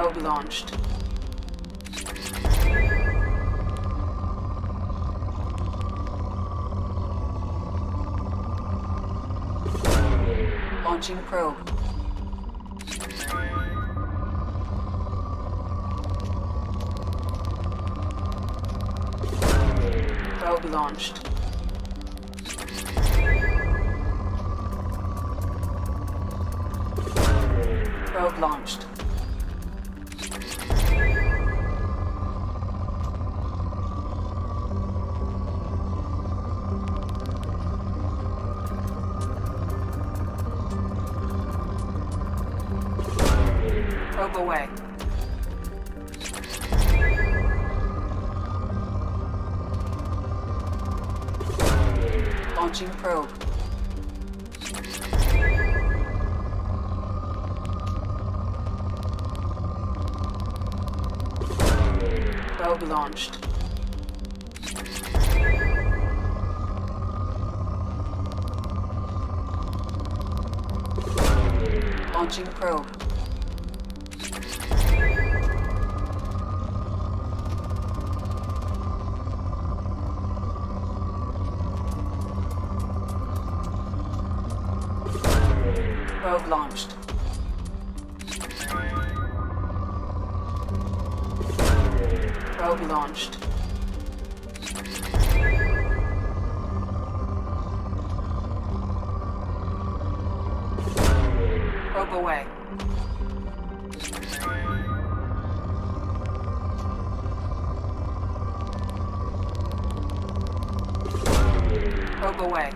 Probe launched. Launching probe. Probe launched. Probe launched. Probe away. Launching probe. Probe launched. Launching probe. Probe launched. Probe launched. Probe away. Probe away.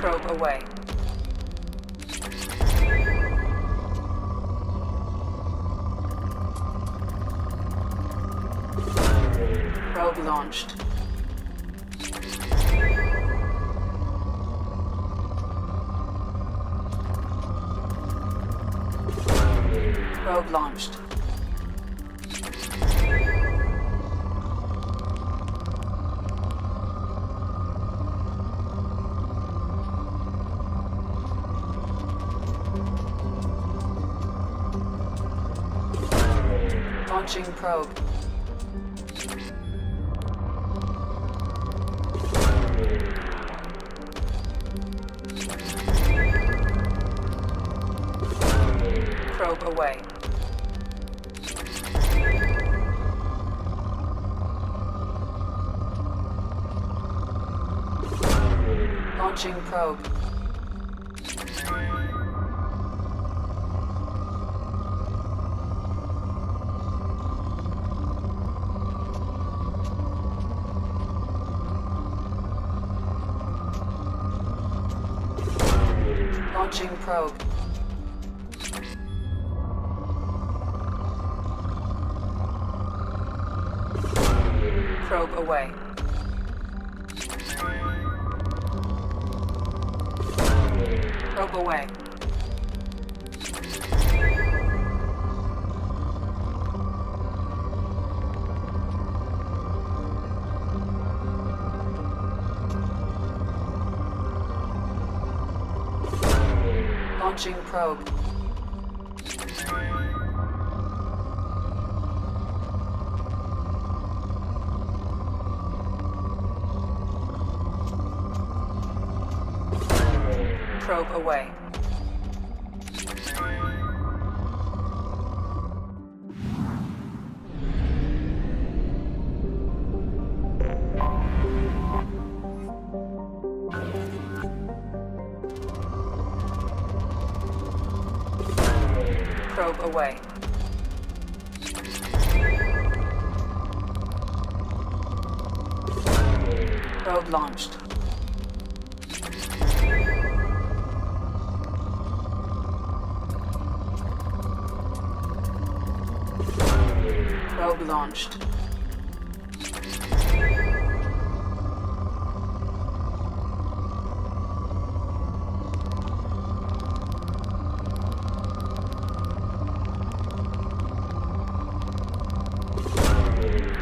Probe away. Probe launched. Probe launched. Launching probe. Probe away. Launching probe. Launching probe. Probe away. Probe away. Launching probe. Probe away. Probe away. Probe launched. Probe launched.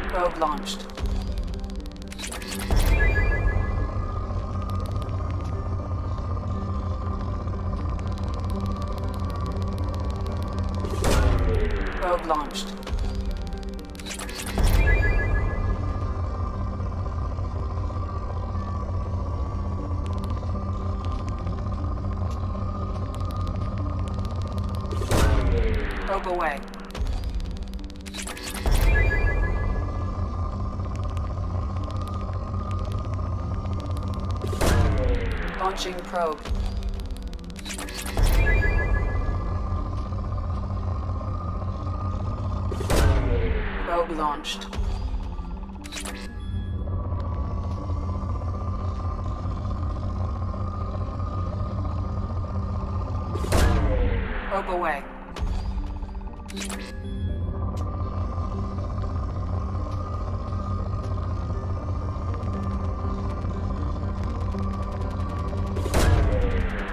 Probe launched. Probe launched. Probe away. Launching probe. Probe launched. Probe away.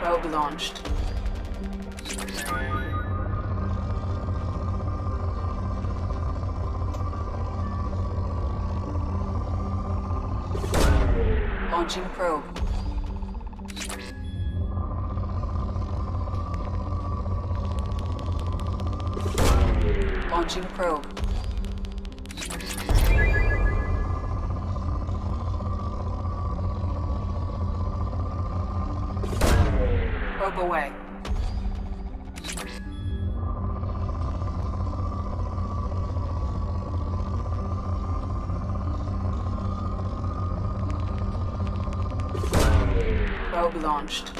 Probe launched. Launching probe. Launching probe. Probe away. Probe launched.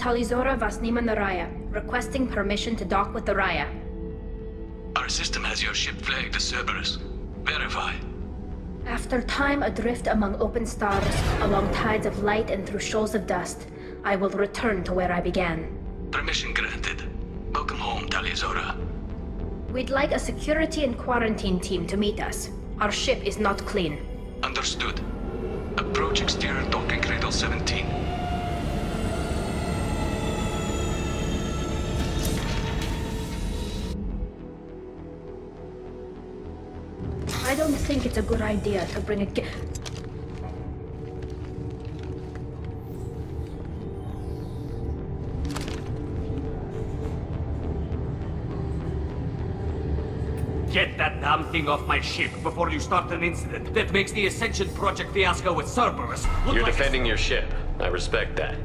Talizora Vasnima Naraya, requesting permission to dock with the Raya. Our system has your ship flagged as Cerberus. Verify. After time adrift among open stars, along tides of light and through shoals of dust, I will return to where I began. Permission granted. Welcome home, Talizora. We'd like a security and quarantine team to meet us. Our ship is not clean. Understood. Approach exterior docking cradle 17. I don't think it's a good idea to bring a Get that damn thing off my ship before you start an incident that makes the Ascension Project fiasco with Cerberus look You're like defending your ship. I respect that.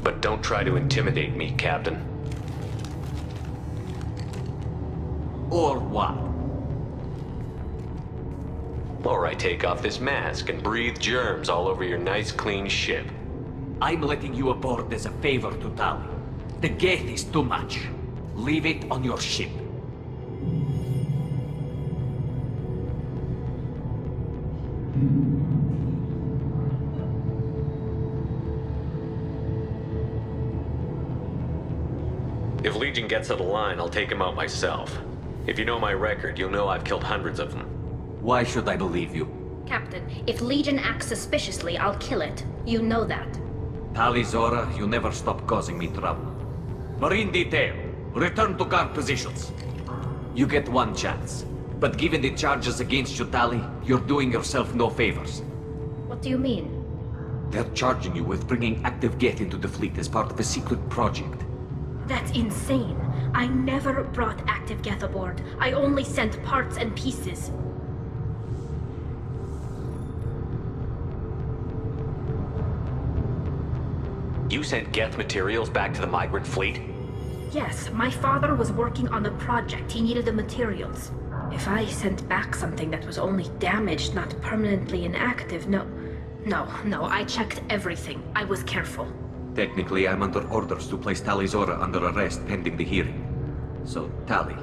But don't try to intimidate me, Captain. Or what? Or I take off this mask and breathe germs all over your nice, clean ship. I'm letting you aboard as a favor to Tali. The gate is too much. Leave it on your ship. If Legion gets out of line, I'll take him out myself. If you know my record, you'll know I've killed hundreds of them. Why should I believe you? Captain, if Legion acts suspiciously, I'll kill it. You know that. Talizora, you never stop causing me trouble. Marine detail, return to guard positions. You get one chance. But given the charges against you, Tali, you're doing yourself no favors. What do you mean? They're charging you with bringing active Geth into the fleet as part of a secret project. That's insane. I never brought active Geth aboard. I only sent parts and pieces. You sent Geth materials back to the migrant fleet? Yes, my father was working on a project. He needed the materials. If I sent back something that was only damaged, not permanently inactive, no, I checked everything. I was careful. Technically, I'm under orders to place Talizora under arrest pending the hearing. So, Tali,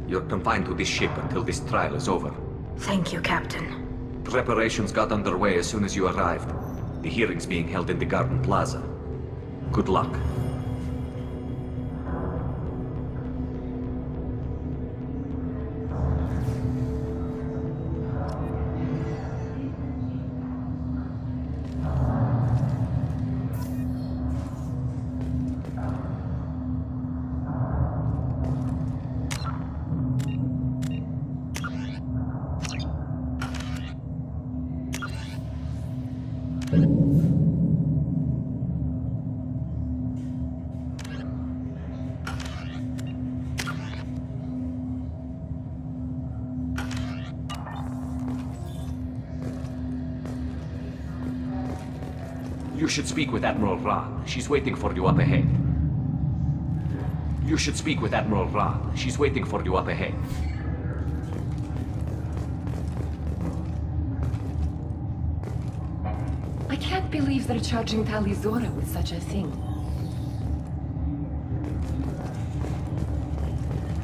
you're confined to this ship until this trial is over. Thank you, Captain. Preparations got underway as soon as you arrived. The hearing's being held in the Garden Plaza. Good luck. You should speak with Admiral Ra. She's waiting for you up ahead. You should speak with Admiral Ra. She's waiting for you up ahead. I can't believe they're charging Talizora with such a thing.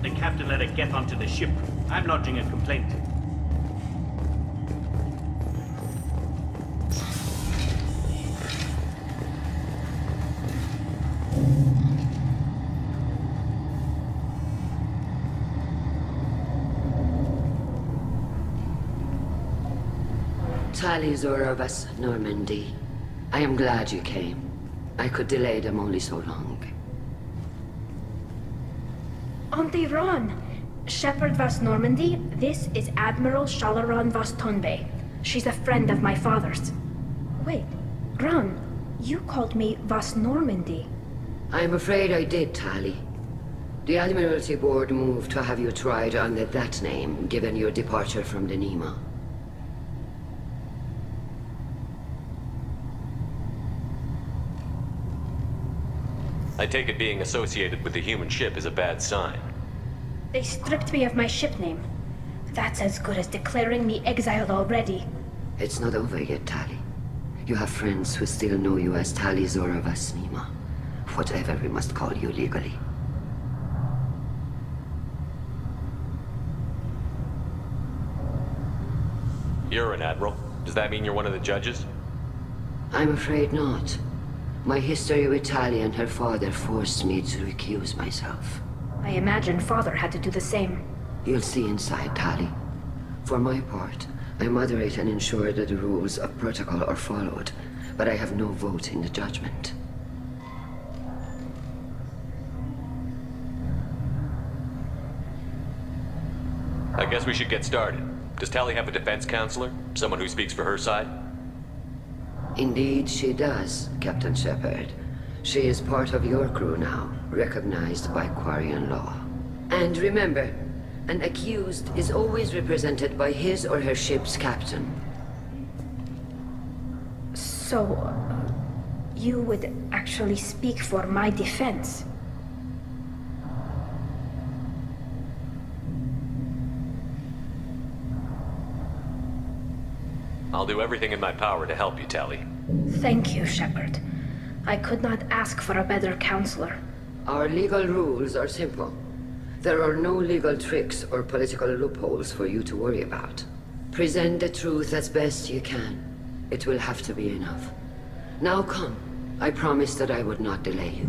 The captain let it get onto the ship. I'm lodging a complaint. Talizora Vas Normandy. I am glad you came. I could delay them only so long. Auntie Ron! Shepherd Vas Normandy, this is Admiral Shalaran Vas Tonbe. She's a friend of my father's. Wait, Ron, you called me Vas Normandy. I'm afraid I did, Tali. The Admiralty Board moved to have you tried under that name, given your departure from the Nima. I take it being associated with the human ship is a bad sign. They stripped me of my ship name. That's as good as declaring me exiled already. It's not over yet, Tali. You have friends who still know you as Talizora Vasnima. whatever we must call you legally. You're an admiral. Does that mean you're one of the judges? I'm afraid not. My history with Tali and her father forced me to recuse myself. I imagine Father had to do the same. You'll see inside, Tali. For my part, I moderate and ensure that the rules of protocol are followed, but I have no vote in the judgment. I guess we should get started. Does Tali have a defense counselor? Someone who speaks for her side? Indeed, she does, Captain Shepard. She is part of your crew now, recognized by Quarian law. And remember, an accused is always represented by his or her ship's captain. So, you would actually speak for my defense? I'll do everything in my power to help you, Tali. Thank you, Shepard. I could not ask for a better counselor. Our legal rules are simple. There are no legal tricks or political loopholes for you to worry about. Present the truth as best you can. It will have to be enough. Now come. I promised that I would not delay you.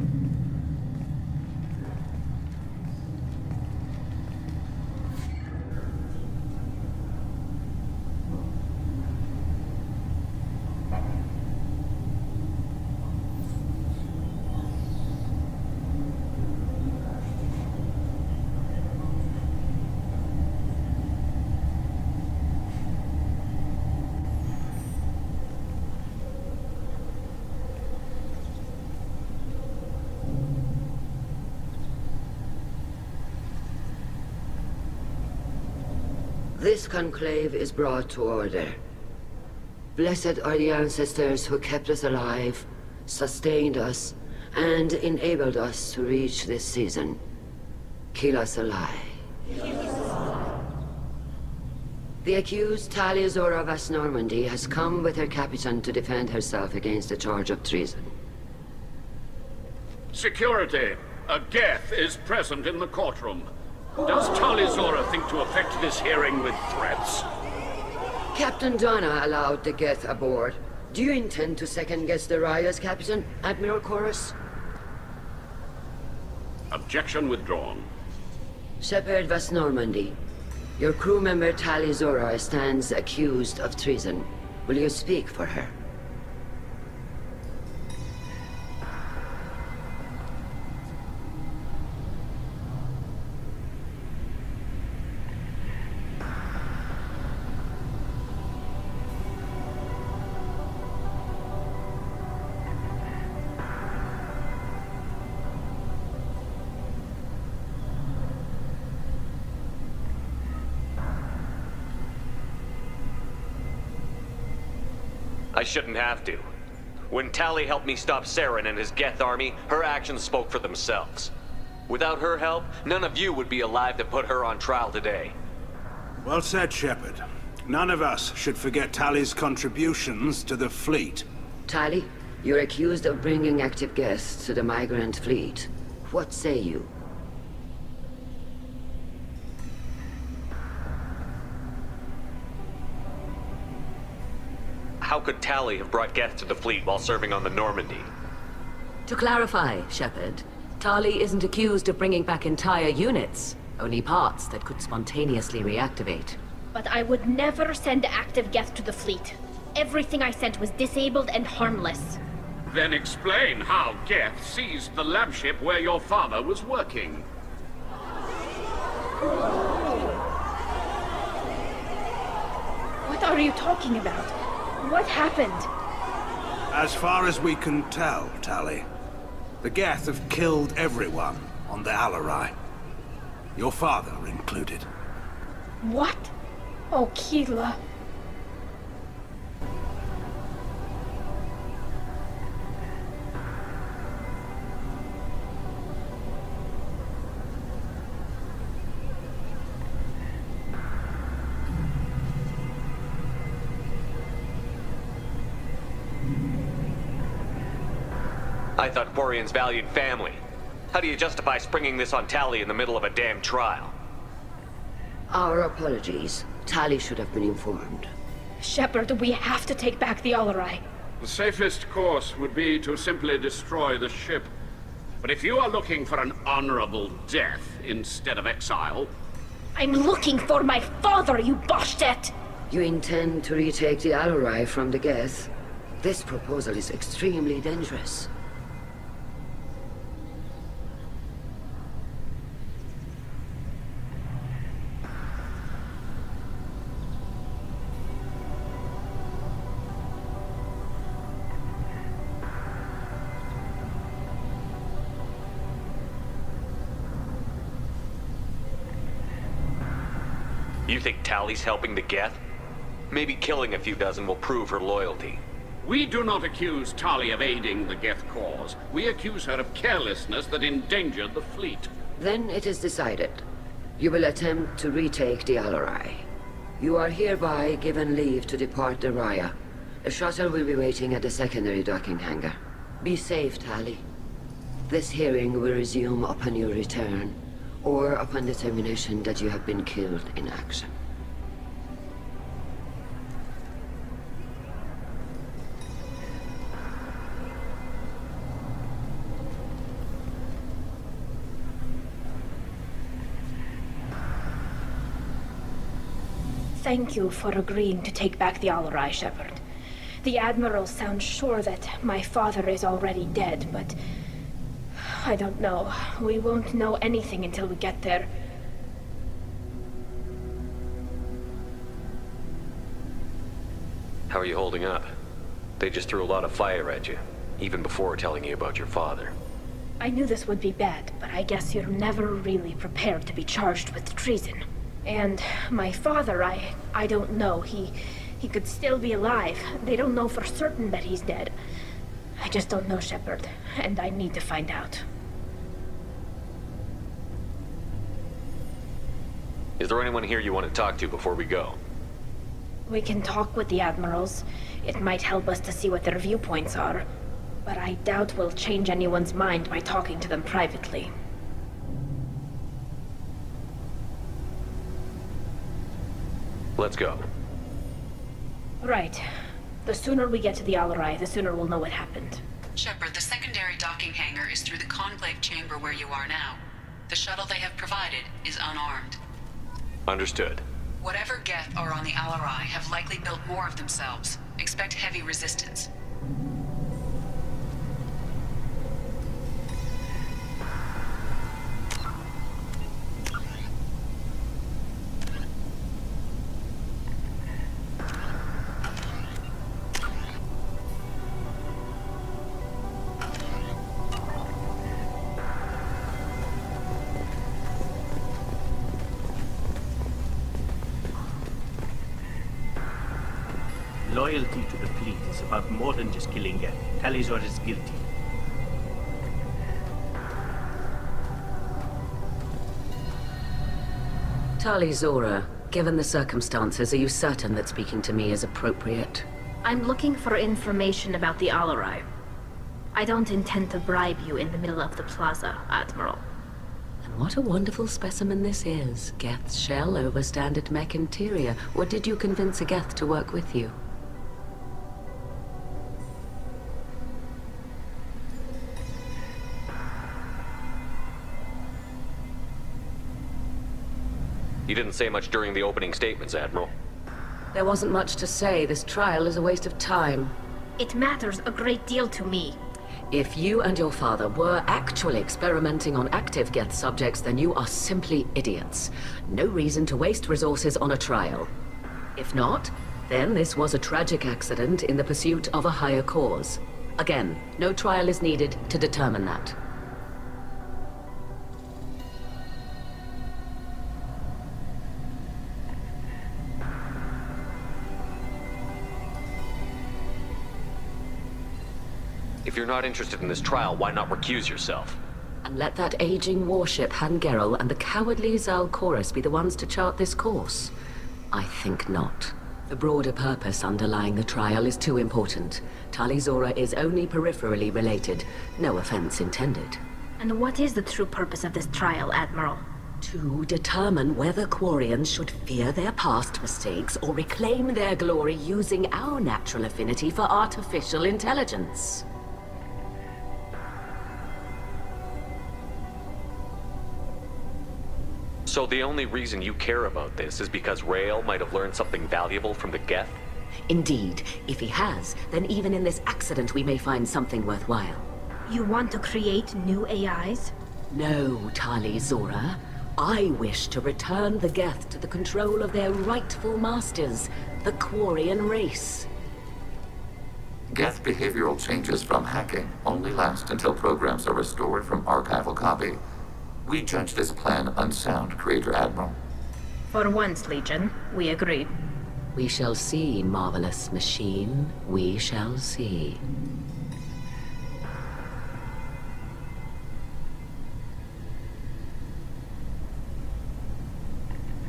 This conclave is brought to order. Blessed are the ancestors who kept us alive, sustained us, and enabled us to reach this season. Keep us alive. The accused Tali Zora Vas Normandy has come with her captain to defend herself against the charge of treason. Security! A Geth is present in the courtroom. Does Tali Zora think to affect this hearing with threats? Captain Donna allowed the Geth aboard. Do you intend to second-guess the Raya's captain, Admiral Chorus? Objection withdrawn. Shepard Vas Normandy, your crew member Tali Zora stands accused of treason. Will you speak for her? I shouldn't have to. When Tali helped me stop Saren and his Geth army, her actions spoke for themselves. Without her help, none of you would be alive to put her on trial today. Well said, Shepard. None of us should forget Tali's contributions to the fleet. Tali, you're accused of bringing active guests to the migrant fleet. What say you? How could Tali have brought Geth to the fleet while serving on the Normandy? To clarify, Shepard, Tali isn't accused of bringing back entire units, only parts that could spontaneously reactivate. But I would never send active Geth to the fleet. Everything I sent was disabled and harmless. Then explain how Geth seized the lab ship where your father was working. What are you talking about? What happened? As far as we can tell, Tali, the Geth have killed everyone on the Alarai. Your father included. What? Oh, Keela. I thought Quarians valued family. How do you justify springing this on Tali in the middle of a damn trial? Our apologies. Tali should have been informed. Shepard, we have to take back the Alarai. The safest course would be to simply destroy the ship. But if you are looking for an honorable death instead of exile... I'm looking for my father, you bastet! You intend to retake the Alarai from the Geth? This proposal is extremely dangerous. You think Tali's helping the Geth? Maybe killing a few dozen will prove her loyalty. We do not accuse Tali of aiding the Geth cause. We accuse her of carelessness that endangered the fleet. Then it is decided. You will attempt to retake the Alarai. You are hereby given leave to depart the Raya. A shuttle will be waiting at the secondary docking hangar. Be safe, Tali. This hearing will resume upon your return, or upon determination that you have been killed in action. Thank you for agreeing to take back the Alarai, Shepard. The Admiral sounds sure that my father is already dead, but... I don't know. We won't know anything until we get there. How are you holding up? They just threw a lot of fire at you, even before telling you about your father. I knew this would be bad, but I guess you're never really prepared to be charged with treason. And my father, I don't know. He could still be alive. They don't know for certain that he's dead. I just don't know, Shepard, and I need to find out. Is there anyone here you want to talk to before we go? We can talk with the Admirals. It might help us to see what their viewpoints are. But I doubt we'll change anyone's mind by talking to them privately. Let's go. Right. The sooner we get to the Alarai, the sooner we'll know what happened. Shepard, the secondary docking hangar is through the conclave chamber where you are now. The shuttle they have provided is unarmed. Understood. Whatever Geth are on the Alarai have likely built more of themselves. Expect heavy resistance. Loyalty to the fleet is about more than just killing Geth. Tali Zora is guilty. Tali Zora, given the circumstances, are you certain that speaking to me is appropriate? I'm looking for information about the Alarai. I don't intend to bribe you in the middle of the plaza, Admiral. And what a wonderful specimen this is. Geth's shell over standard mech interior. Or did you convince a Geth to work with you? You didn't say much during the opening statements, Admiral. There wasn't much to say. This trial is a waste of time. It matters a great deal to me. If you and your father were actually experimenting on active Geth subjects, then you are simply idiots. No reason to waste resources on a trial. If not, then this was a tragic accident in the pursuit of a higher cause. Again, no trial is needed to determine that. If you're not interested in this trial, why not recuse yourself? And let that aging warship Hangerel and the cowardly Zal Chorus be the ones to chart this course? I think not. The broader purpose underlying the trial is too important. Tali Zora is only peripherally related. No offense intended. And what is the true purpose of this trial, Admiral? To determine whether Quarians should fear their past mistakes or reclaim their glory using our natural affinity for artificial intelligence. So the only reason you care about this is because Rael might have learned something valuable from the Geth? Indeed. If he has, then even in this accident we may find something worthwhile. You want to create new AIs? No, Tali Zora. I wish to return the Geth to the control of their rightful masters, the Quarian race. Geth behavioral changes from hacking only last until programs are restored from archival copy. We judge this plan unsound, Creator Admiral. For once, Legion, we agree. We shall see, marvelous machine. We shall see.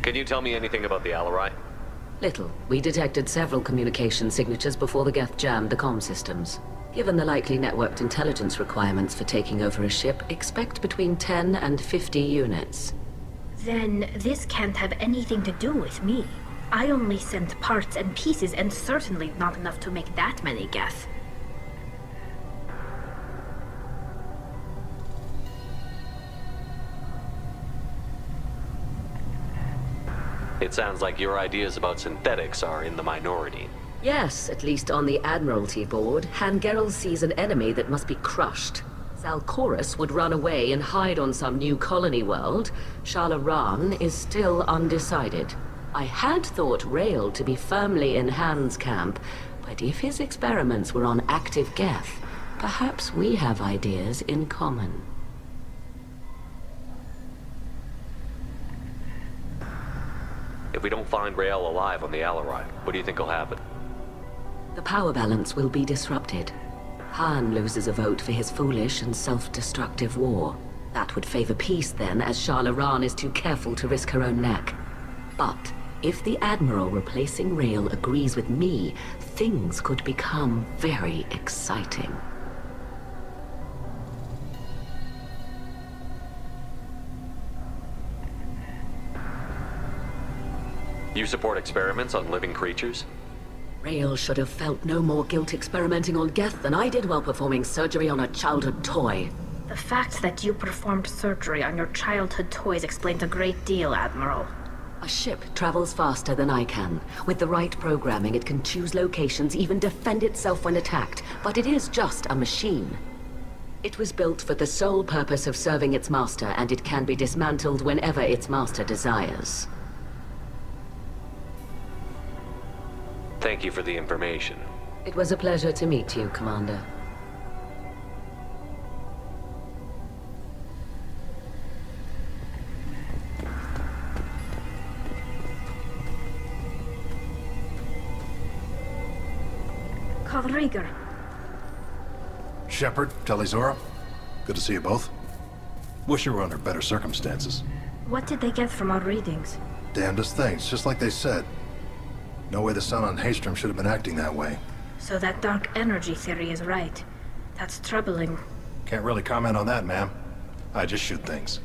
Can you tell me anything about the Alarai? Little. We detected several communication signatures before the Geth jammed the comm systems. Given the likely networked intelligence requirements for taking over a ship, expect between 10 and 50 units. Then this can't have anything to do with me. I only sent parts and pieces, and certainly not enough to make that many Geth. It sounds like your ideas about synthetics are in the minority. Yes, at least on the Admiralty board, Hangerel sees an enemy that must be crushed. Zalcorus would run away and hide on some new colony world. Shalaran is still undecided. I had thought Rael to be firmly in Han's camp, but if his experiments were on active Geth, perhaps we have ideas in common. If we don't find Rael alive on the Alarai, what do you think will happen? The power balance will be disrupted. Han loses a vote for his foolish and self-destructive war. That would favor peace then, as Shalaran is too careful to risk her own neck. But if the Admiral replacing Rael agrees with me, things could become very exciting. You support experiments on living creatures? Rael should have felt no more guilt experimenting on Geth than I did while performing surgery on a childhood toy. The fact that you performed surgery on your childhood toys explains a great deal, Admiral. A ship travels faster than I can. With the right programming, it can choose locations, even defend itself when attacked. But it is just a machine. It was built for the sole purpose of serving its master, and it can be dismantled whenever its master desires. Thank you for the information. It was a pleasure to meet you, Commander. Rieger. Shepard, Tali Zora. Good to see you both. Wish you were under better circumstances. What did they get from our readings? Damnedest things, just like they said. No way the sun on Haystrom should have been acting that way. So that dark energy theory is right. That's troubling. Can't really comment on that, ma'am. I just shoot things.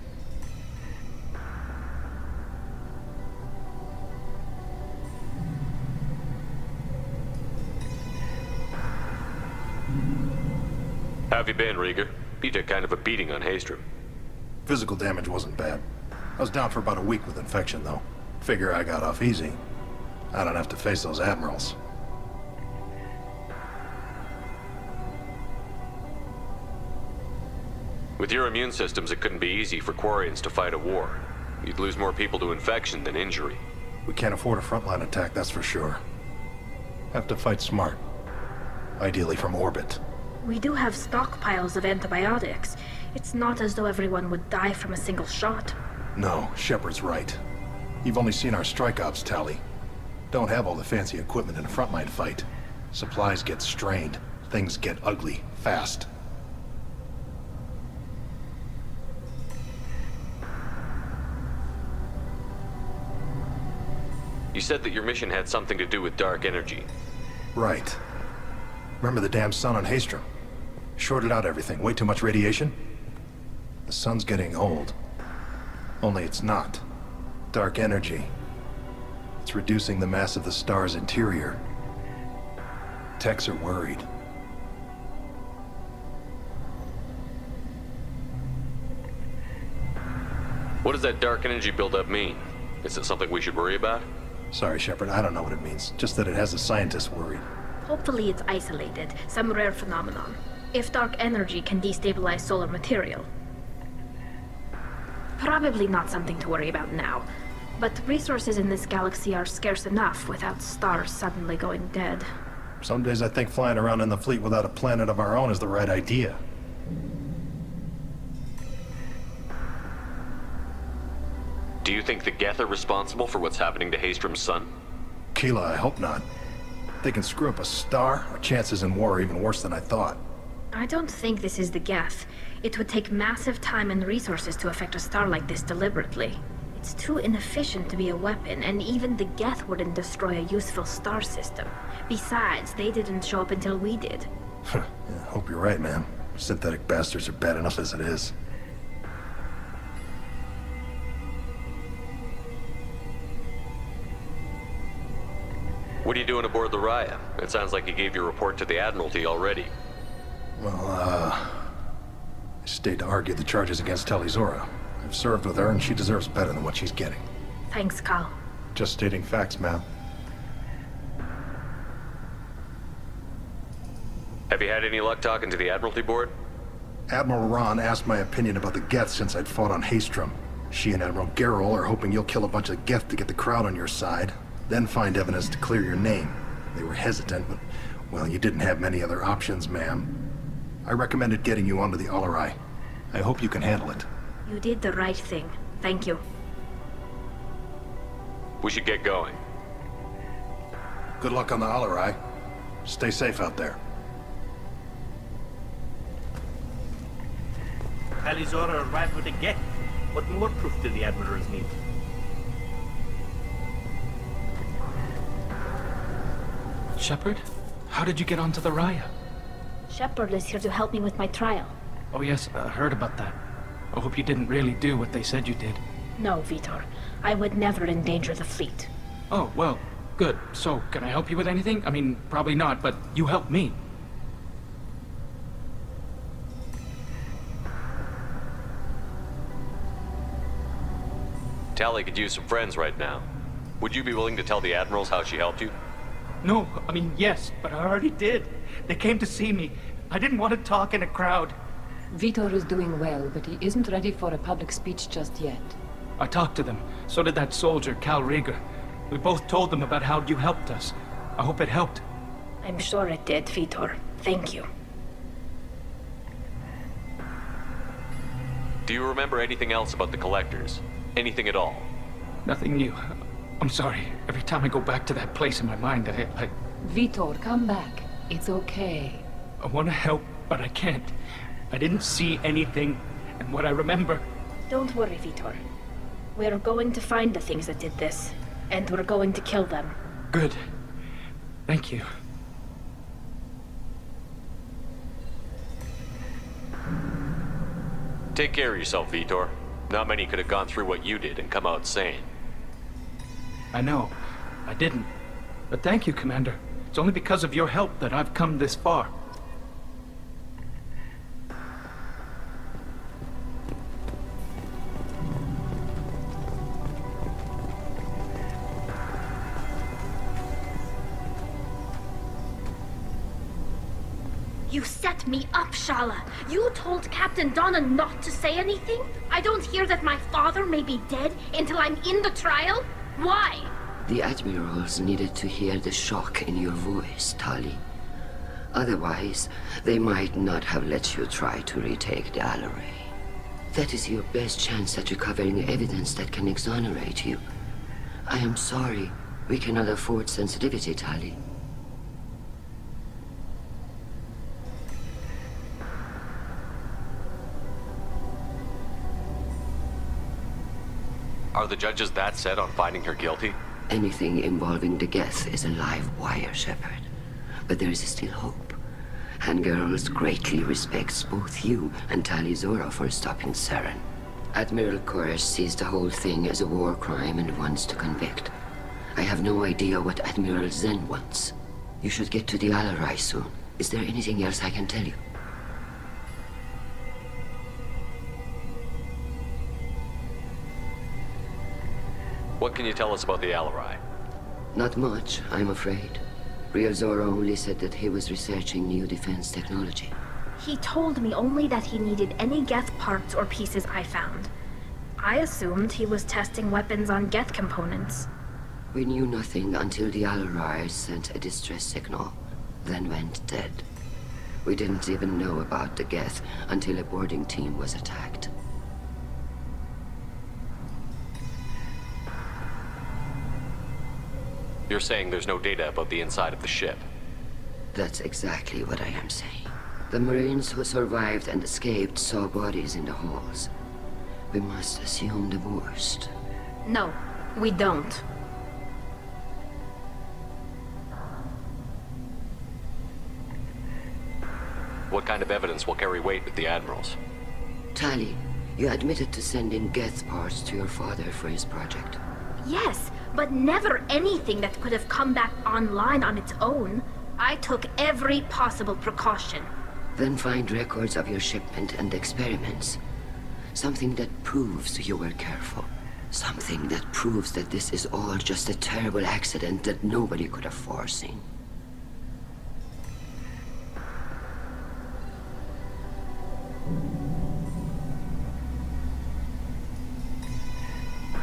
How have you been, Rieger? You took kind of a beating on Haystrom. Physical damage wasn't bad. I was down for about a week with infection, though. Figure I got off easy. I don't have to face those admirals. With your immune systems, it couldn't be easy for Quarians to fight a war. You'd lose more people to infection than injury. We can't afford a frontline attack, that's for sure. Have to fight smart. Ideally from orbit. We do have stockpiles of antibiotics. It's not as though everyone would die from a single shot. No, Shepard's right. You've only seen our strike ops, Tali. Don't have all the fancy equipment in a frontline fight. Supplies get strained. Things get ugly, fast. You said that your mission had something to do with dark energy. Right. Remember the damn sun on Haestrom? Shorted out everything. Way too much radiation? The sun's getting old. Only it's not. Dark energy. It's reducing the mass of the star's interior. Techs are worried. What does that dark energy buildup mean? Is it something we should worry about? Sorry, Shepard, I don't know what it means. Just that it has the scientists worried. Hopefully it's isolated, some rare phenomenon. If dark energy can destabilize solar material. Probably not something to worry about now. But resources in this galaxy are scarce enough without stars suddenly going dead. Some days I think flying around in the fleet without a planet of our own is the right idea. Do you think the Geth are responsible for what's happening to Haestrom's sun? Keela, I hope not. If they can screw up a star, our chances in war are even worse than I thought. I don't think this is the Geth. It would take massive time and resources to affect a star like this deliberately. It's too inefficient to be a weapon, and even the Geth wouldn't destroy a useful star system. Besides, they didn't show up until we did. Yeah, hope you're right, man. Synthetic bastards are bad enough as it is. What are you doing aboard the Raya? It sounds like you gave your report to the Admiralty already. Well, I stayed to argue the charges against Tali Zora. I've served with her, and she deserves better than what she's getting. Thanks, Cal. Just stating facts, ma'am. Have you had any luck talking to the Admiralty board? Admiral Ron asked my opinion about the Geth since I'd fought on Haestrom. She and Admiral Gerrel are hoping you'll kill a bunch of Geth to get the crowd on your side, then find evidence to clear your name. They were hesitant, but, well, you didn't have many other options, ma'am. I recommended getting you onto the Alarai. I hope you can handle it. You did the right thing. Thank you. We should get going. Good luck on the Alarai. Stay safe out there. Tali Zora arrived with a Geth. What more proof do the Admirals need? Shepard? How did you get onto the Raya? Shepard is here to help me with my trial. Oh yes, I heard about that. I hope you didn't really do what they said you did. No, Vitor. I would never endanger the fleet. Oh, well, good. So, can I help you with anything? I mean, probably not, but you helped me. Tali could use some friends right now. Would you be willing to tell the Admirals how she helped you? No, I mean, yes, but I already did. They came to see me. I didn't want to talk in a crowd. Vitor is doing well, but he isn't ready for a public speech just yet. I talked to them. So did that soldier, Cal Rieger. We both told them about how you helped us. I hope it helped. I'm sure it did, Vitor. Thank you. Do you remember anything else about the Collectors? Anything at all? Nothing new. I'm sorry. Every time I go back to that place in my mind, I... Vitor, come back. It's okay. I want to help, but I can't. I didn't see anything, and what I remember... Don't worry, Vitor. We're going to find the things that did this, and we're going to kill them. Good. Thank you. Take care of yourself, Vitor. Not many could have gone through what you did and come out sane. I know. I didn't. But thank you, Commander. It's only because of your help that I've come this far. You set me up, Shala. You told Captain Donna not to say anything? I don't hear that my father may be dead until I'm in the trial? Why? The Admirals needed to hear the shock in your voice, Tali. Otherwise, they might not have let you try to retake the Alarai. That is your best chance at recovering evidence that can exonerate you. I am sorry. We cannot afford sensitivity, Tali. Are the judges that set on finding her guilty? Anything involving the Geth is a live wire, Shepard. But there is still hope. Hangirls greatly respects both you and Tali Zora for stopping Saren. Admiral Koresh sees the whole thing as a war crime and wants to convict. I have no idea what Admiral Zen wants. You should get to the Alarai soon. Is there anything else I can tell you? What can you tell us about the Alarai? Not much, I'm afraid. Real Zora only said that he was researching new defense technology. He told me only that he needed any Geth parts or pieces I found. I assumed he was testing weapons on Geth components. We knew nothing until the Alarai sent a distress signal, then went dead. We didn't even know about the Geth until a boarding team was attacked. You're saying there's no data about the inside of the ship? That's exactly what I am saying. The Marines who survived and escaped saw bodies in the halls. We must assume the worst. No, we don't. What kind of evidence will carry weight with the Admirals? Tali, you admitted to sending Geth parts to your father for his project. Yes, but never anything that could have come back online on its own. I took every possible precaution. Then find records of your shipment and experiments. Something that proves you were careful. Something that proves that this is all just a terrible accident that nobody could have foreseen.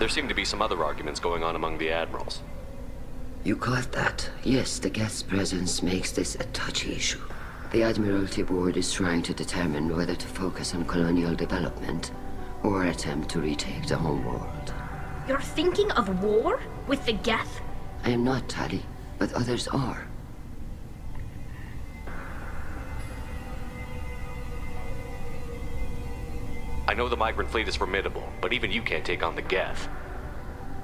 There seem to be some other arguments going on among the Admirals. You caught that? Yes, the Geth's presence makes this a touchy issue. The Admiralty Board is trying to determine whether to focus on colonial development or attempt to retake the home world. You're thinking of war? With the Geth? I am not, Tali, but others are. I know the migrant fleet is formidable, but even you can't take on the Geth.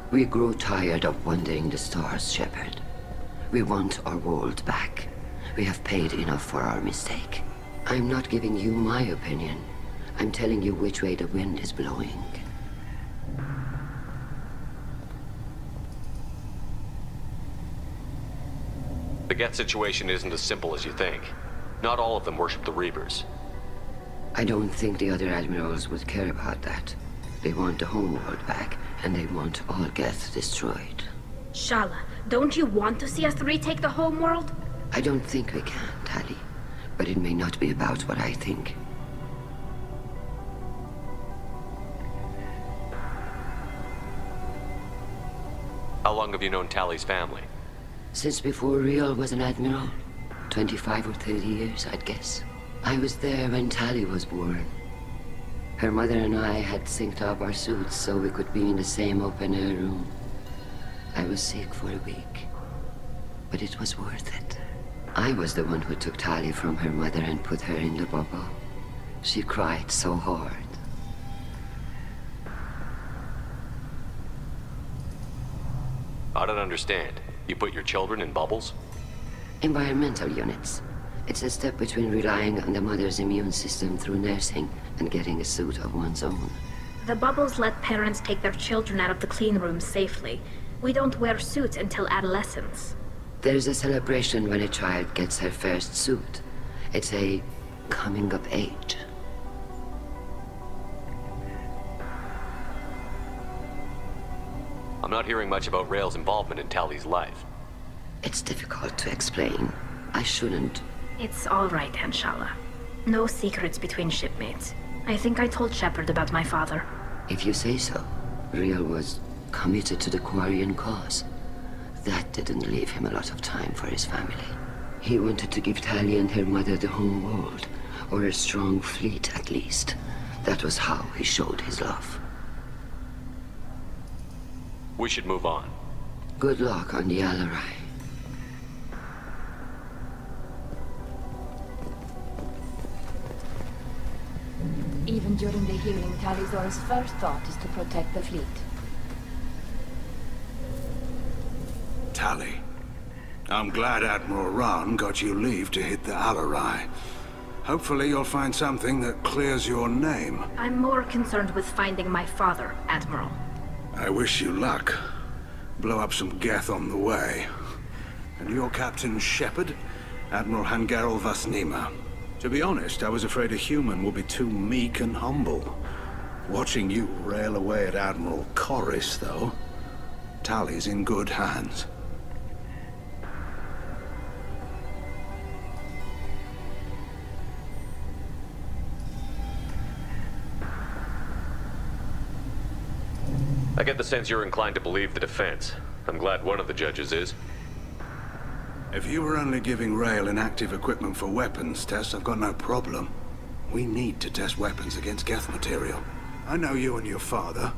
We grow tired of wandering the stars, Shepard. We want our world back. We have paid enough for our mistake. I'm not giving you my opinion. I'm telling you which way the wind is blowing. The Geth situation isn't as simple as you think. Not all of them worship the Reapers. I don't think the other admirals would care about that. They want the homeworld back, and they want all Geth destroyed. Shala, don't you want to see us retake the homeworld? I don't think we can, Tali. But it may not be about what I think. How long have you known Tali's family? Since before Riel was an admiral. 25 or 30 years, I'd guess. I was there when Tali was born. Her mother and I had synced up our suits so we could be in the same open-air room. I was sick for a week, but it was worth it. I was the one who took Tali from her mother and put her in the bubble. She cried so hard. I don't understand. You put your children in bubbles? Environmental units. It's a step between relying on the mother's immune system through nursing and getting a suit of one's own. The bubbles let parents take their children out of the clean rooms safely. We don't wear suits until adolescence. There's a celebration when a child gets her first suit. It's a coming of age. I'm not hearing much about Rael's involvement in Tali's life. It's difficult to explain. I shouldn't. It's all right, Anshala. No secrets between shipmates. I think I told Shepard about my father. If you say so. Riel was committed to the Quarian cause. That didn't leave him a lot of time for his family. He wanted to give Tali and her mother the home world, or a strong fleet at least. That was how he showed his love. We should move on. Good luck on the Alarai. Even during the healing, Tali Zora's first thought is to protect the fleet. I'm glad Admiral Rahn got you leave to hit the Alarai. Hopefully you'll find something that clears your name. I'm more concerned with finding my father, Admiral. I wish you luck. Blow up some Geth on the way. And your Captain Shepard? Admiral Hangarel Vasnima. To be honest, I was afraid a human would be too meek and humble. Watching you rail away at Admiral Corris, though, Tali's in good hands. I get the sense you're inclined to believe the defense. I'm glad one of the judges is. If you were only giving Rail inactive equipment for weapons tests, I've got no problem. We need to test weapons against Geth material. I know you and your father.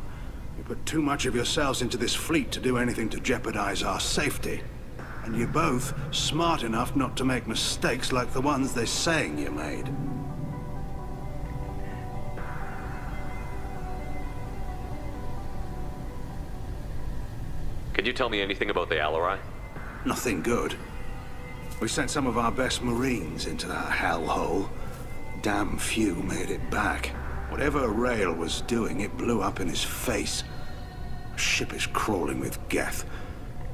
You put too much of yourselves into this fleet to do anything to jeopardize our safety. And you're both smart enough not to make mistakes like the ones they're saying you made. Can you tell me anything about the Alarai? Nothing good. We sent some of our best Marines into that hellhole. Damn few made it back. Whatever Rail was doing, it blew up in his face. The ship is crawling with Geth.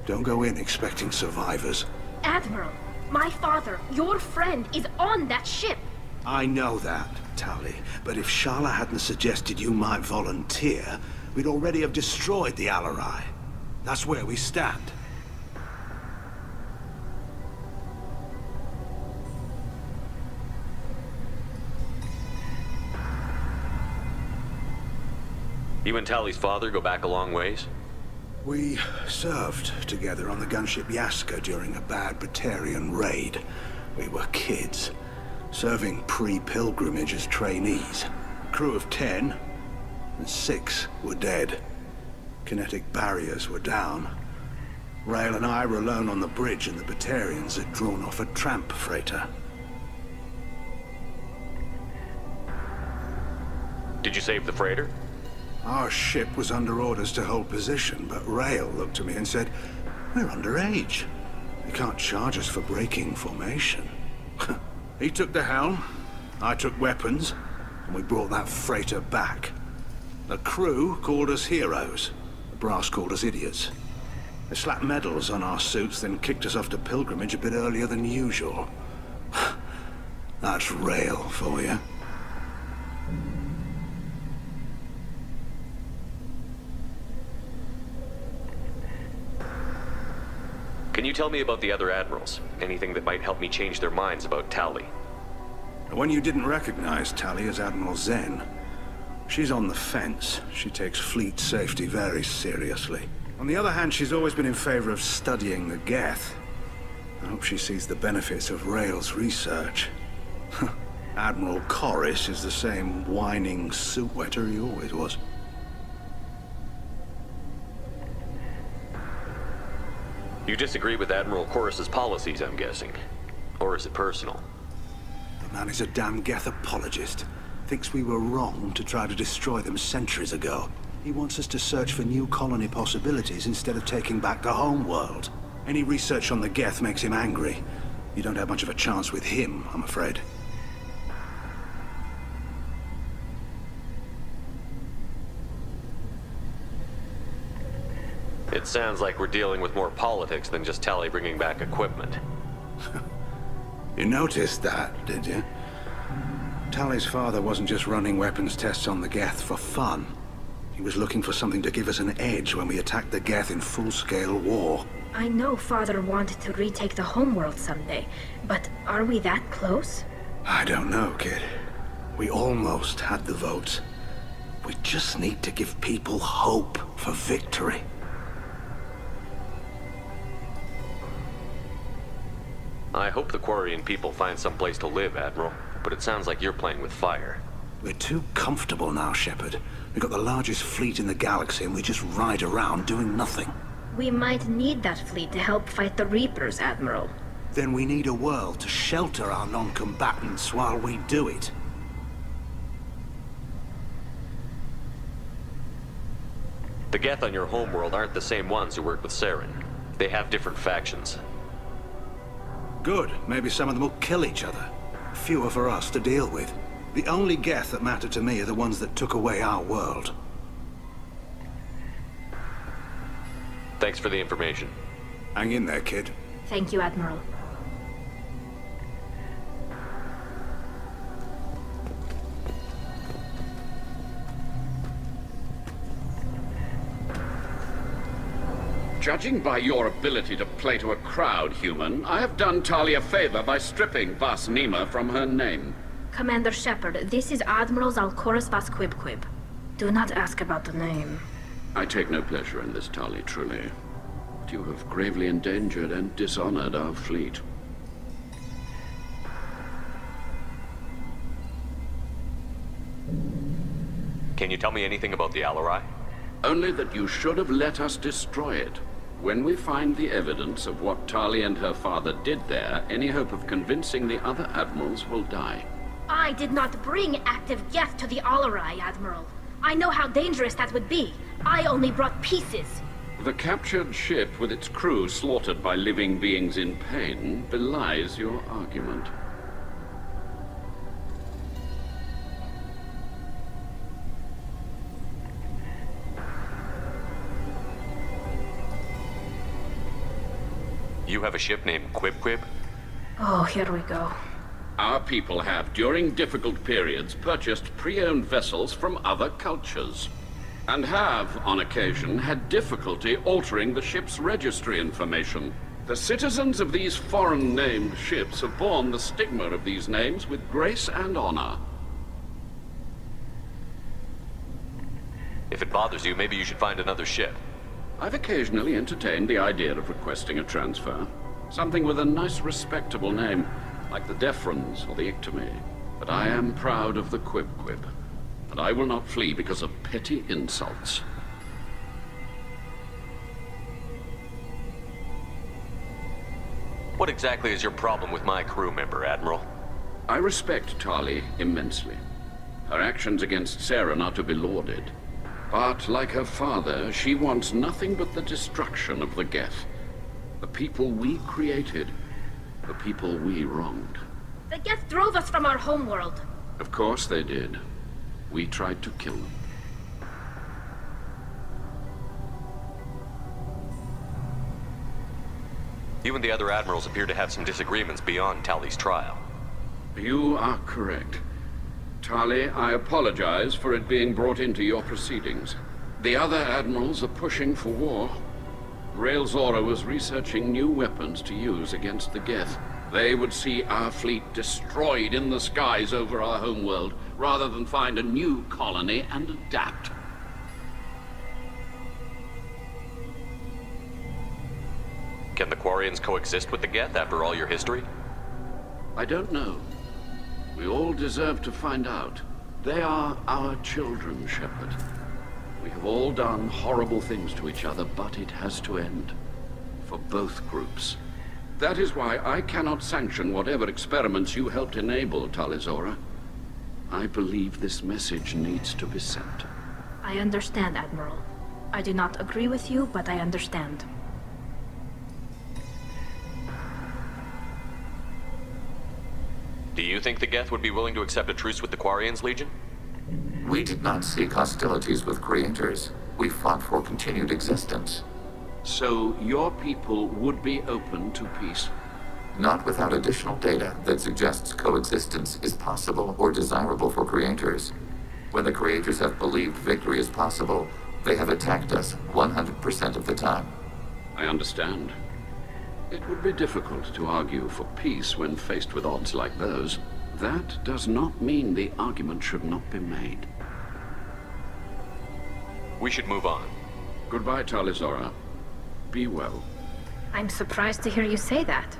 Don't go in expecting survivors. Admiral, my father, your friend, is on that ship. I know that, Tali. But if Shala hadn't suggested you might volunteer, we'd already have destroyed the Alarai. That's where we stand. You and Tali's father go back a long ways? We served together on the gunship Yaska during a bad Batarian raid. We were kids, serving pre-pilgrimage as trainees. A crew of 10, and 6 were dead. Kinetic barriers were down. Rail and I were alone on the bridge, and the Batarians had drawn off a tramp freighter. Did you save the freighter? Our ship was under orders to hold position, but Rail looked at me and said, "We're underage. You can't charge us for breaking formation." He took the helm, I took weapons, and we brought that freighter back. The crew called us heroes. The brass called us idiots. They slapped medals on our suits, then kicked us off to pilgrimage a bit earlier than usual. That's Rail for you. Can you tell me about the other admirals? Anything that might help me change their minds about Tali? The one you didn't recognize, Tali, is Admiral Zen. She's on the fence. She takes fleet safety very seriously. On the other hand, she's always been in favor of studying the Geth. I hope she sees the benefits of Rail's research. Admiral Corris is the same whining suit-wetter he always was. You disagree with Admiral Corris's policies, I'm guessing. Or is it personal? The man is a damn Geth apologist. Thinks we were wrong to try to destroy them centuries ago. He wants us to search for new colony possibilities instead of taking back the home world. Any research on the Geth makes him angry. You don't have much of a chance with him, I'm afraid. It sounds like we're dealing with more politics than just Tali bringing back equipment. You noticed that, did you? Tali's father wasn't just running weapons tests on the Geth for fun. He was looking for something to give us an edge when we attacked the Geth in full-scale war. I know Father wanted to retake the homeworld someday, but are we that close? I don't know, kid. We almost had the votes. We just need to give people hope for victory. I hope the Quarian people find some place to live, Admiral. But it sounds like you're playing with fire. We're too comfortable now, Shepard. We've got the largest fleet in the galaxy and we just ride around doing nothing. We might need that fleet to help fight the Reapers, Admiral. Then we need a world to shelter our non-combatants while we do it. The Geth on your homeworld aren't the same ones who work with Saren. They have different factions. Good. Maybe some of them will kill each other. Fewer for us to deal with. The only Geth that matter to me are the ones that took away our world. Thanks for the information. Hang in there, kid. Thank you, Admiral. Judging by your ability to play to a crowd, human, I have done Tali a favor by stripping Vas Nima from her name. Commander Shepard, this is Admiral Zalkoris Vas Quib. Do not ask about the name. I take no pleasure in this, Tali, truly. But you have gravely endangered and dishonored our fleet. Can you tell me anything about the Alarai? Only that you should have let us destroy it. When we find the evidence of what Tali and her father did there, any hope of convincing the other admirals will die. I did not bring active Geth to the Alarai, Admiral. I know how dangerous that would be. I only brought pieces. The captured ship with its crew slaughtered by living beings in pain belies your argument. You have a ship named Quib? Oh, here we go. Our people have, during difficult periods, purchased pre-owned vessels from other cultures. And have, on occasion, had difficulty altering the ship's registry information. The citizens of these foreign-named ships have borne the stigma of these names with grace and honor. If it bothers you, maybe you should find another ship. I've occasionally entertained the idea of requesting a transfer. Something with a nice, respectable name, like the Defrons or the Ictomy. But I am proud of the Quib, and I will not flee because of petty insults. What exactly is your problem with my crew member, Admiral? I respect Tali immensely. Her actions against Saren are to be lauded. But, like her father, she wants nothing but the destruction of the Geth. The people we created. The people we wronged. The Geth drove us from our homeworld. Of course they did. We tried to kill them. You and the other admirals appear to have some disagreements beyond Tali's trial. You are correct. Tali, I apologize for it being brought into your proceedings. The other admirals are pushing for war. Rael Zora was researching new weapons to use against the Geth. They would see our fleet destroyed in the skies over our homeworld, rather than find a new colony and adapt. Can the Quarians coexist with the Geth after all your history? I don't know. We all deserve to find out. They are our children, Shepard. We have all done horrible things to each other, but it has to end. For both groups. That is why I cannot sanction whatever experiments you helped enable, Tali Zora. I believe this message needs to be sent. I understand, Admiral. I do not agree with you, but I understand. Do you think the Geth would be willing to accept a truce with the Quarians, Legion? We did not seek hostilities with creators. We fought for continued existence. So your people would be open to peace? Not without additional data that suggests coexistence is possible or desirable for creators. When the creators have believed victory is possible, they have attacked us 100% of the time. I understand. It would be difficult to argue for peace when faced with odds like those. That does not mean the argument should not be made. We should move on. Goodbye, Tali Zora. Be well. I'm surprised to hear you say that.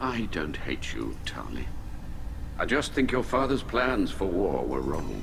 I don't hate you, Tali. I just think your father's plans for war were wrong.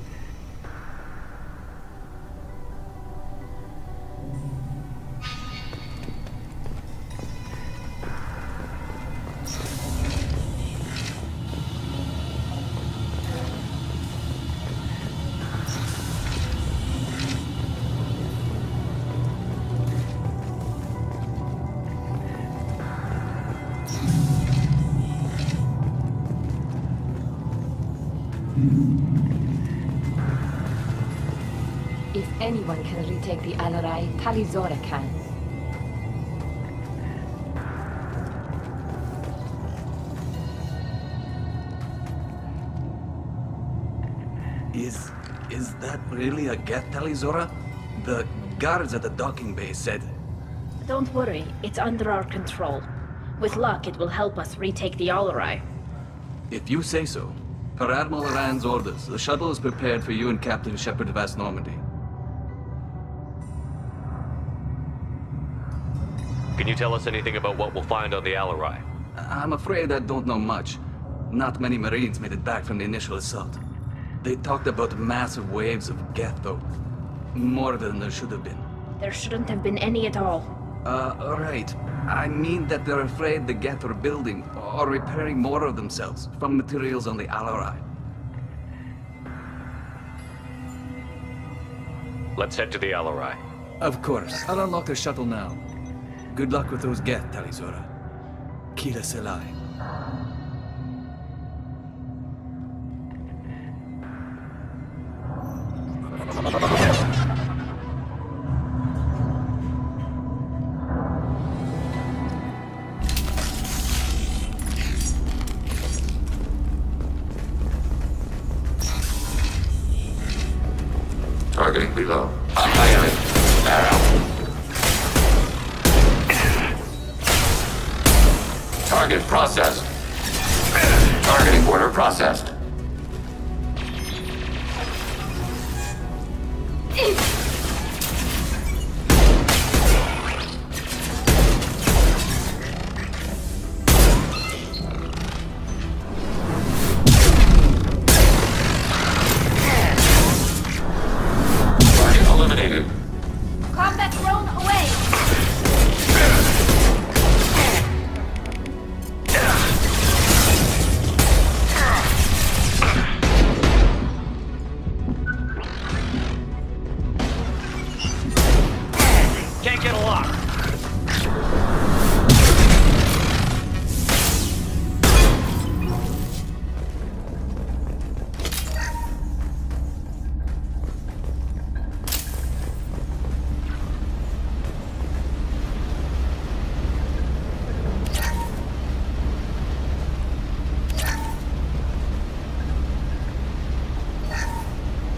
If anyone can retake the Alarai, Tali can. Is that really a Geth, Talizora? The guards at the docking bay said... Don't worry, it's under our control. With luck, it will help us retake the Alarai. If you say so. Per Admiral Rand's orders, the shuttle is prepared for you and Captain Shepard of West Normandy. Can you tell us anything about what we'll find on the Alarai? I'm afraid I don't know much. Not many Marines made it back from the initial assault. They talked about massive waves of Geth, though. More than there should have been. There shouldn't have been any at all. Right. I mean that they're afraid the Geth are building or repairing more of themselves from materials on the Alarai. Let's head to the Alarai. Of course. I'll unlock the shuttle now. Good luck with those Geth, Talizora. Kira Selai. Targeting below. Arrow. Target processed. Targeting border processed. Combat drone away! Can't get a lock.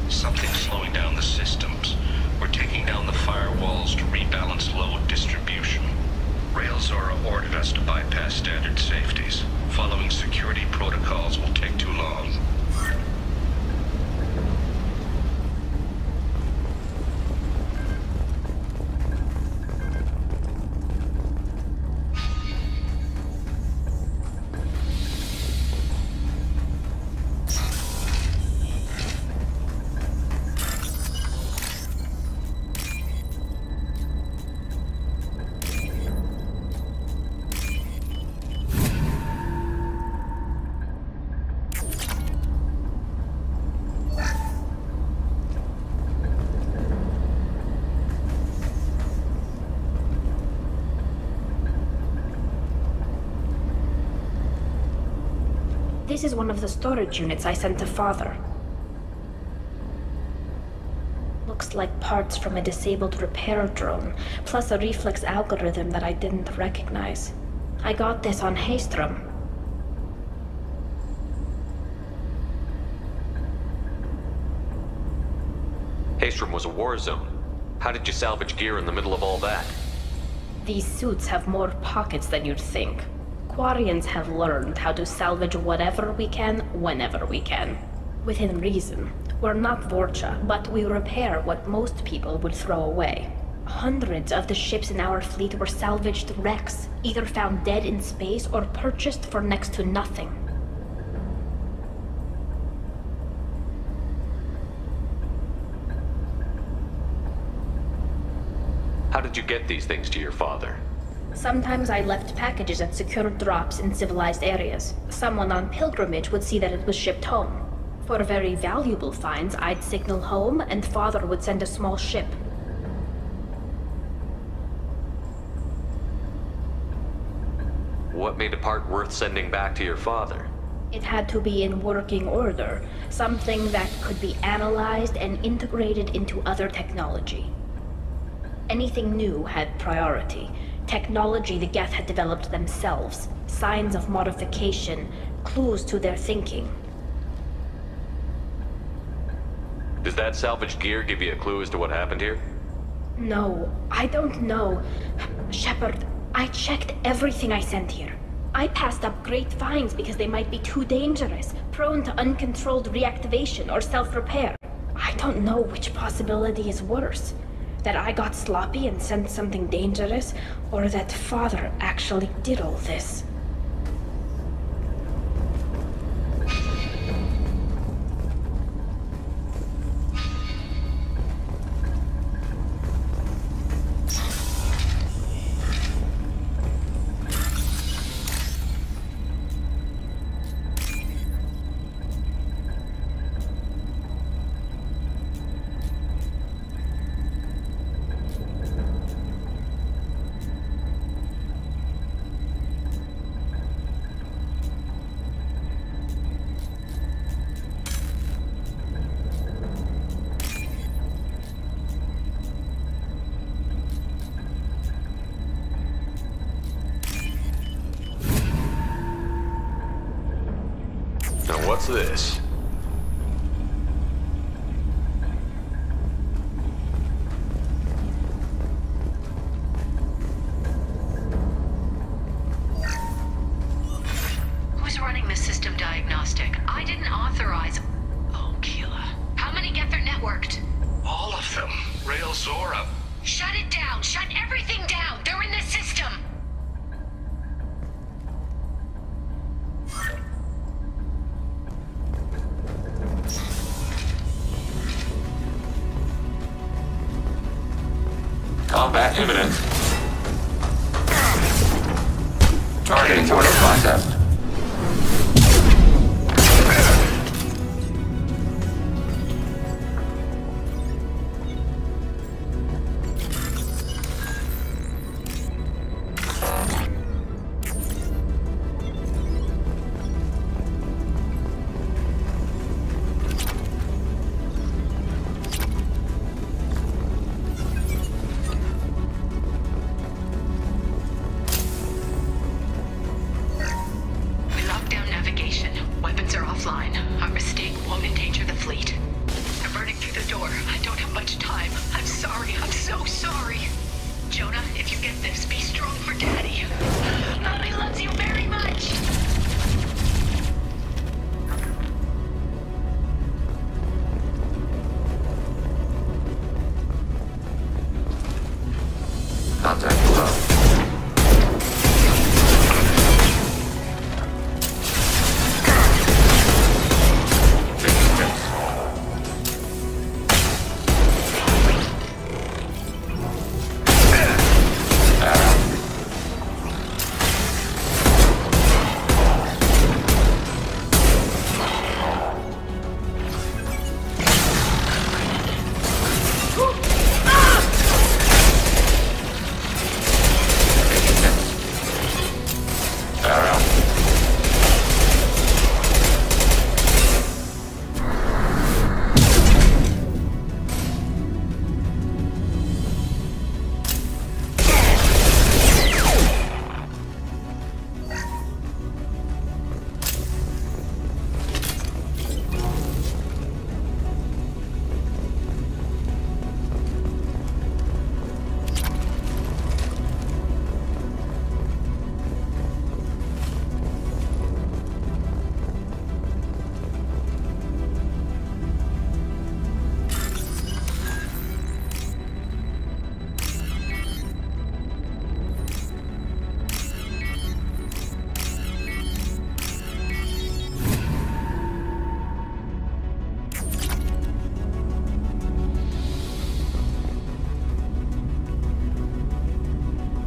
Something's slowing down the systems. We're taking down the firewalls to rebalance load distribution. Railzora ordered us to bypass standard safeties. Following security protocols will take too long. This is one of the storage units I sent to Father. Looks like parts from a disabled repair drone, plus a reflex algorithm that I didn't recognize. I got this on Haystrom. Haystrom was a war zone. How did you salvage gear in the middle of all that? These suits have more pockets than you'd think. Quarians have learned how to salvage whatever we can, whenever we can. Within reason. We're not Vorcha, but we repair what most people would throw away. Hundreds of the ships in our fleet were salvaged wrecks, either found dead in space or purchased for next to nothing. How did you get these things to your father? Sometimes I left packages at secure drops in civilized areas. Someone on pilgrimage would see that it was shipped home. For very valuable finds, I'd signal home, and Father would send a small ship. What made a part worth sending back to your father? It had to be in working order, something that could be analyzed and integrated into other technology. Anything new had priority. Technology the Geth had developed themselves, signs of modification, clues to their thinking. Does that salvaged gear give you a clue as to what happened here? No, I don't know. Shepard, I checked everything I sent here. I passed up great finds because they might be too dangerous, prone to uncontrolled reactivation or self-repair. I don't know which possibility is worse. That I got sloppy and sent something dangerous, or that Father actually did all this. What's this? Who's running the system diagnostic? I didn't authorize... Oh, Keela. How many Geth are networked? All of them. Rail Zora. Shut it down! Shut everything down! They're in the system! Combat imminent. Targeting order processed. Contact below.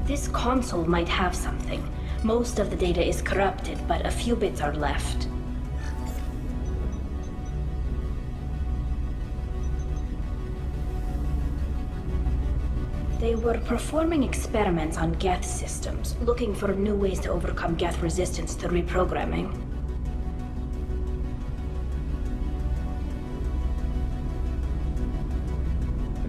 This console might have something. Most of the data is corrupted, but a few bits are left. They were performing experiments on Geth systems, looking for new ways to overcome Geth resistance to reprogramming.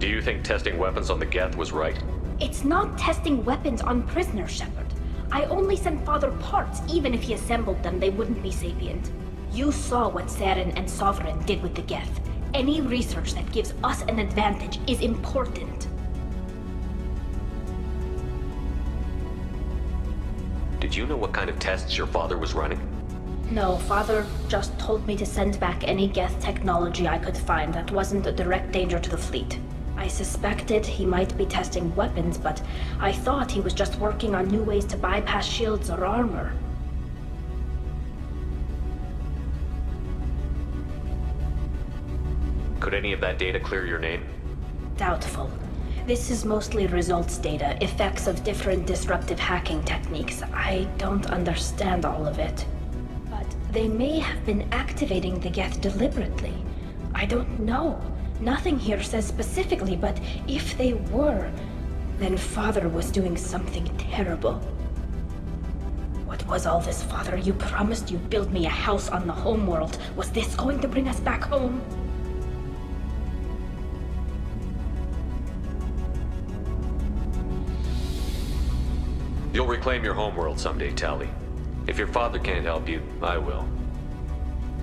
you think testing weapons on the Geth was right? It's not testing weapons on prisoners, Shepard. I only sent Father parts. Even if he assembled them, they wouldn't be sapient. You saw what Saren and Sovereign did with the Geth. Any research that gives us an advantage is important. Did you know what kind of tests your father was running? No, Father just told me to send back any Geth technology I could find that wasn't a direct danger to the fleet. I suspected he might be testing weapons, but I thought he was just working on new ways to bypass shields or armor. Could any of that data clear your name? Doubtful. This is mostly results data, effects of different disruptive hacking techniques. I don't understand all of it. But they may have been activating the Geth deliberately. I don't know. Nothing here says specifically, but if they were, then Father was doing something terrible. What was all this, Father? You promised you'd build me a house on the homeworld. Was this going to bring us back home? You'll reclaim your homeworld someday, Tali. If your father can't help you, I will.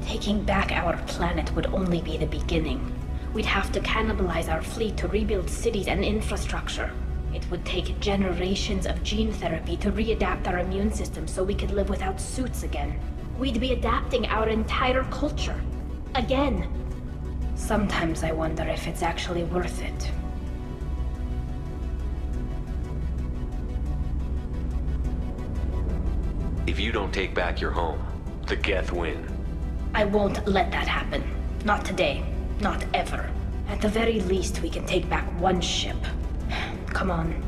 Taking back our planet would only be the beginning. We'd have to cannibalize our fleet to rebuild cities and infrastructure. It would take generations of gene therapy to readapt our immune system so we could live without suits again. We'd be adapting our entire culture. Again. Sometimes I wonder if it's actually worth it. If you don't take back your home, the Geth win. I won't let that happen. Not today. Not ever. At the very least, we can take back one ship. Come on.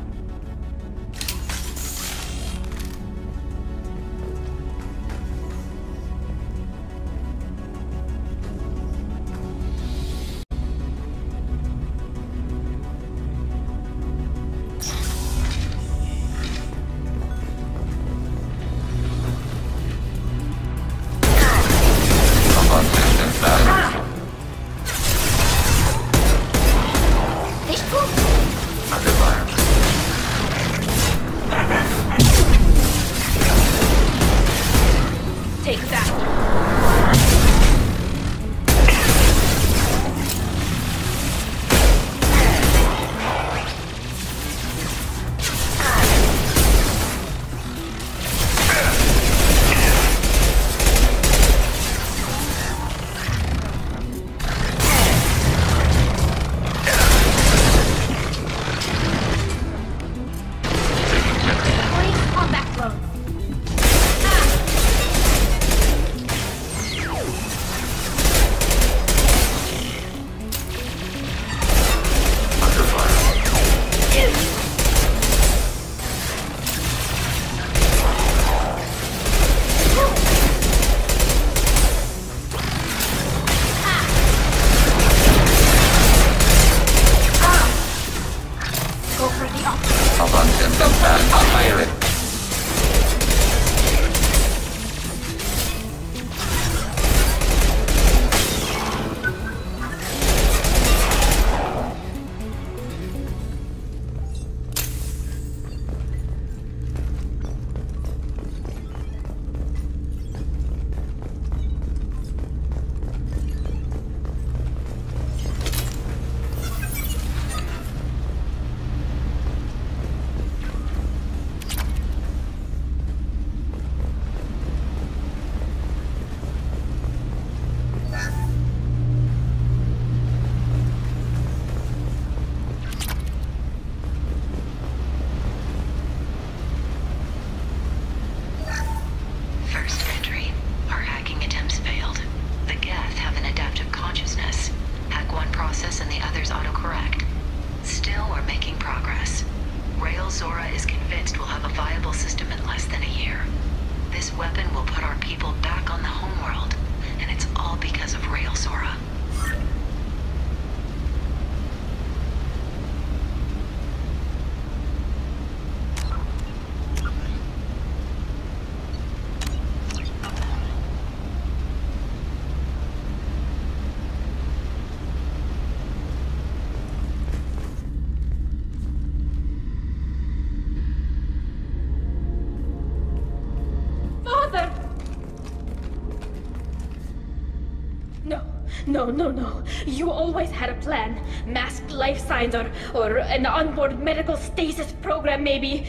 No. You always had a plan. Masked life signs or an onboard medical stasis program, maybe.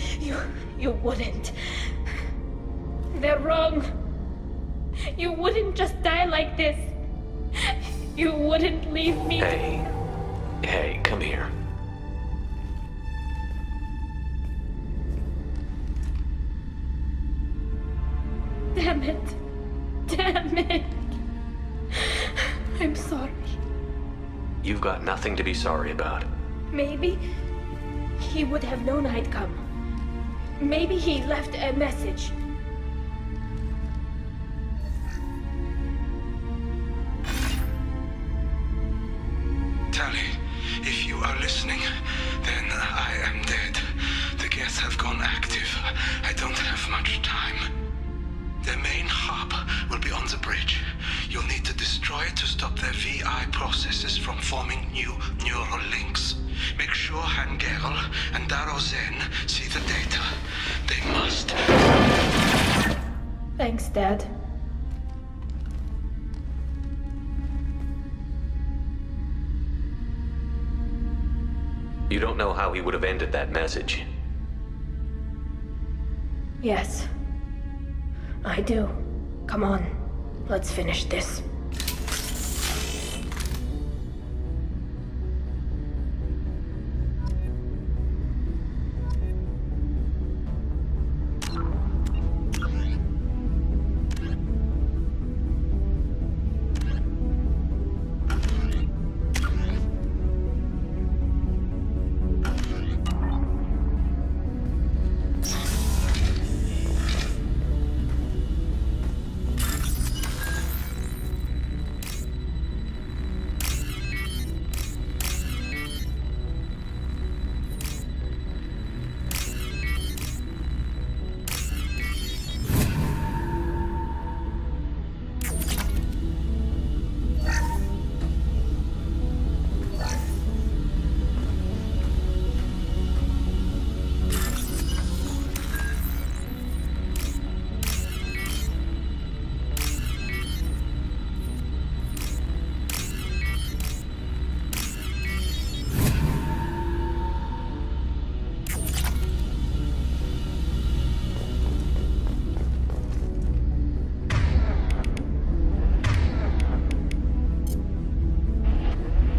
You wouldn't. They're wrong. You wouldn't just die like this. You wouldn't leave me. Hey, come here. Damn it. I'm sorry. You've got nothing to be sorry about. Maybe he would have known I'd come. Maybe he left a message. Tali, if you are listening, then I am dead. The Geth have gone active. I don't have much time. Their main hub will be on the bridge. You'll need to destroy it to stop their VI processes from forming new neural links. Make sure Hangerl and Daro Zen see the data. They must. Thanks, Dad. You don't know how he would have ended that message. Yes. I do. Come on. Let's finish this.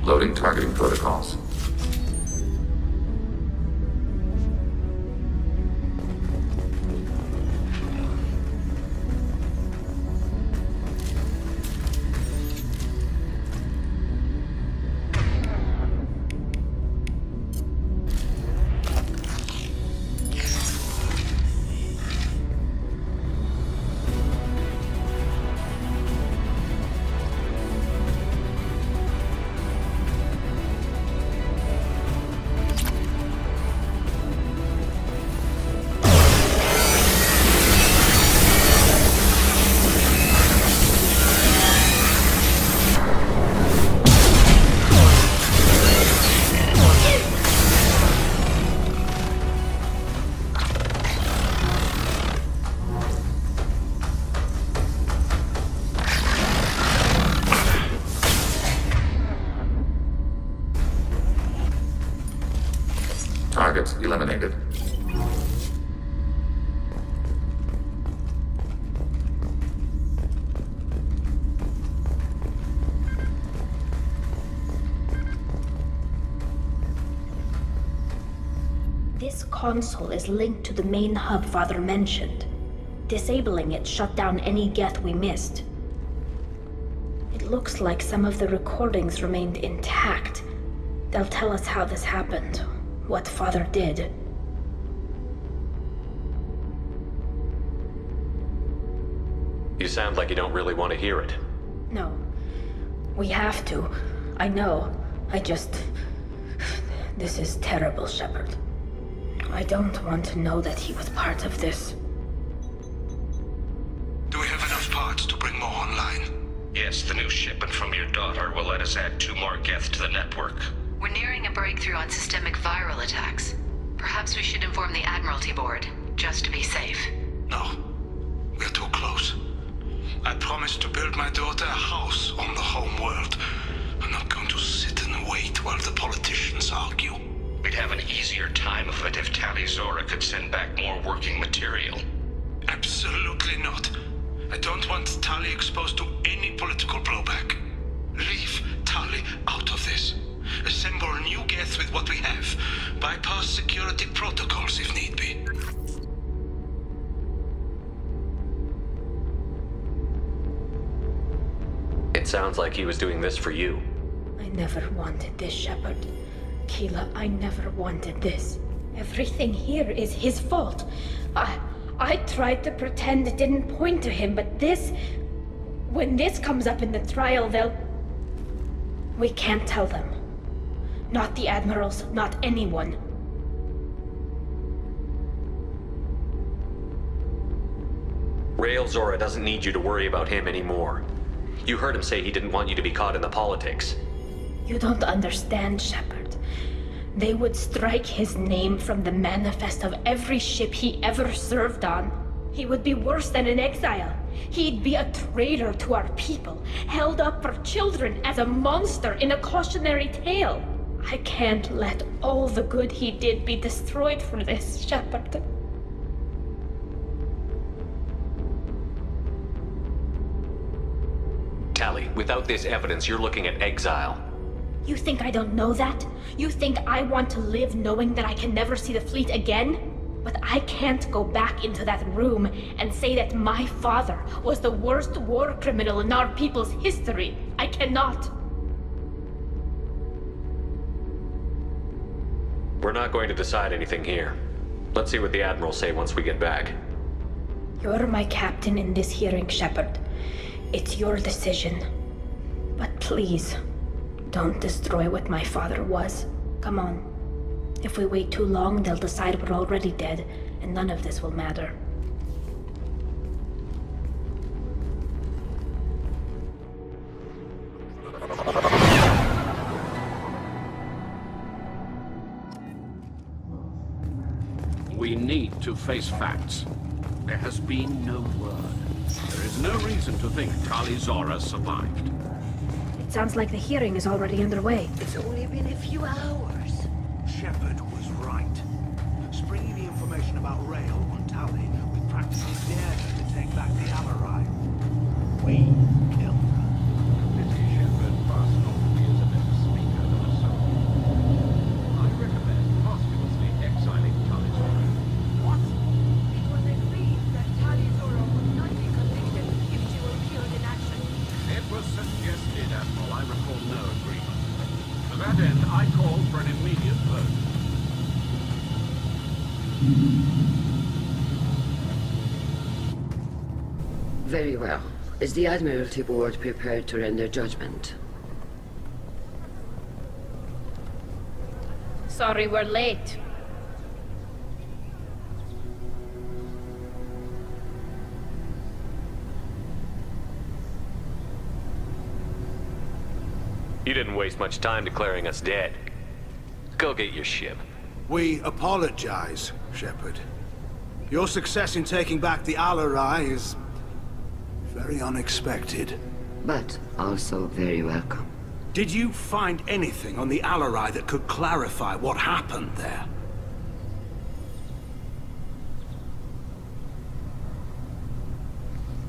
Loading targeting protocols. Targets eliminated. This console is linked to the main hub Father mentioned. Disabling it shut down any Geth we missed. It looks like some of the recordings remained intact. They'll tell us how this happened, what Father did. You sound like you don't really want to hear it. No. We have to. I know. This is terrible, Shepard. I don't want to know that he was part of this. Do we have enough parts to bring more online? Yes, the new shipment from your daughter will let us add 2 more Geth to the network. We're nearing a breakthrough on systemic viral attacks. Perhaps we should inform the Admiralty Board, just to be safe. No. We're too close. I promised to build my daughter a house on the home world. I'm not going to sit and wait while the politicians argue. We'd have an easier time of it if Tali Zora could send back more working material. Absolutely not. I don't want Tali exposed to any political blowback. Leave Tali out of this. Assemble new Geth with what we have. Bypass security protocols if need be. It sounds like he was doing this for you. I never wanted this, Shepard. Keela, I never wanted this. Everything here is his fault. I tried to pretend it didn't point to him, but this... When this comes up in the trial, they'll... We can't tell them. Not the Admirals, not anyone. Rael Zora doesn't need you to worry about him anymore. You heard him say he didn't want you to be caught in the politics. You don't understand, Shepard. They would strike his name from the manifest of every ship he ever served on. He would be worse than an exile. He'd be a traitor to our people, held up for children as a monster in a cautionary tale. I can't let all the good he did be destroyed for this, Shepard. Tali, without this evidence, you're looking at exile. You think I don't know that? You think I want to live knowing that I can never see the fleet again? But I can't go back into that room and say that my father was the worst war criminal in our people's history. I cannot. We're not going to decide anything here. Let's see what the Admirals say once we get back. You're my captain in this hearing, Shepard. It's your decision. But please, don't destroy what my father was. Come on. If we wait too long, they'll decide we're already dead, and none of this will matter. We need to face facts. There has been no word. There is no reason to think Tali Zora survived. It sounds like the hearing is already underway. It's only been a few hours. Shepard was right. Springing the information about Rael on Tali, we practically dared her to take back the Alarai. We killed her. Pity Shepard passed on to be a better speaker than a soldier. I recommend posthumously exiling Tali Zora. What? It was agreed that Tali Zora would not be convicted if she were killed in action. It was suggested, Admiral. I recall no agreement. To that end, I call for an immediate vote. Very well. Is the Admiralty Board prepared to render judgment? Sorry we're late. You didn't waste much time declaring us dead. Go get your ship. We apologize, Shepard. Your success in taking back the Alarai is very unexpected. But also very welcome. Did you find anything on the Alarai that could clarify what happened there?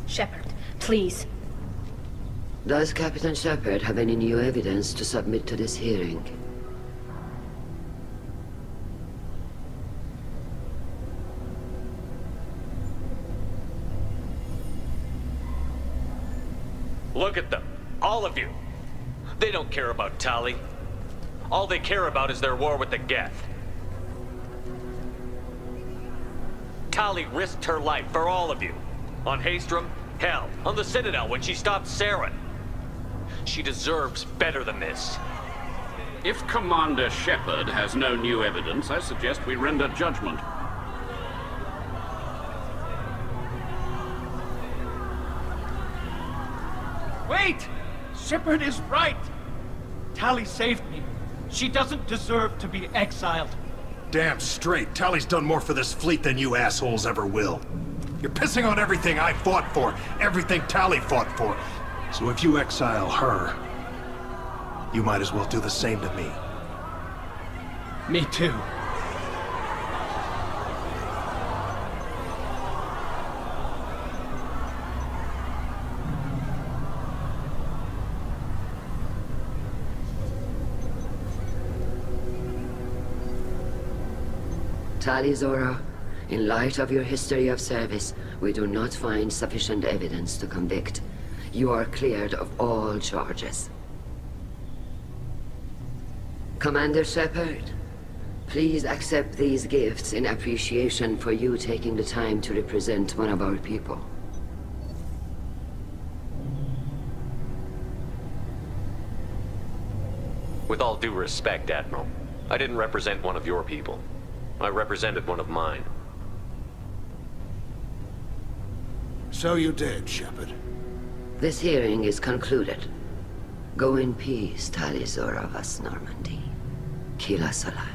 Shepard, please. Does Captain Shepard have any new evidence to submit to this hearing? Look at them. All of you. They don't care about Tali. All they care about is their war with the Geth. Tali risked her life for all of you. On Haestrom, hell, on the Citadel when she stopped Saren. She deserves better than this. If Commander Shepard has no new evidence, I suggest we render judgment. Wait! Shepard is right! Tali saved me. She doesn't deserve to be exiled. Damn straight. Tali's done more for this fleet than you assholes ever will. You're pissing on everything I fought for, everything Tali fought for. So if you exile her, you might as well do the same to me. Me too. Tali Zora, in light of your history of service, we do not find sufficient evidence to convict. You are cleared of all charges. Commander Shepard, please accept these gifts in appreciation for you taking the time to represent one of our people. With all due respect, Admiral, I didn't represent one of your people. I represented one of mine. So you did, Shepard. This hearing is concluded. Go in peace, Tali Zora vas Normandy. Kila Salai.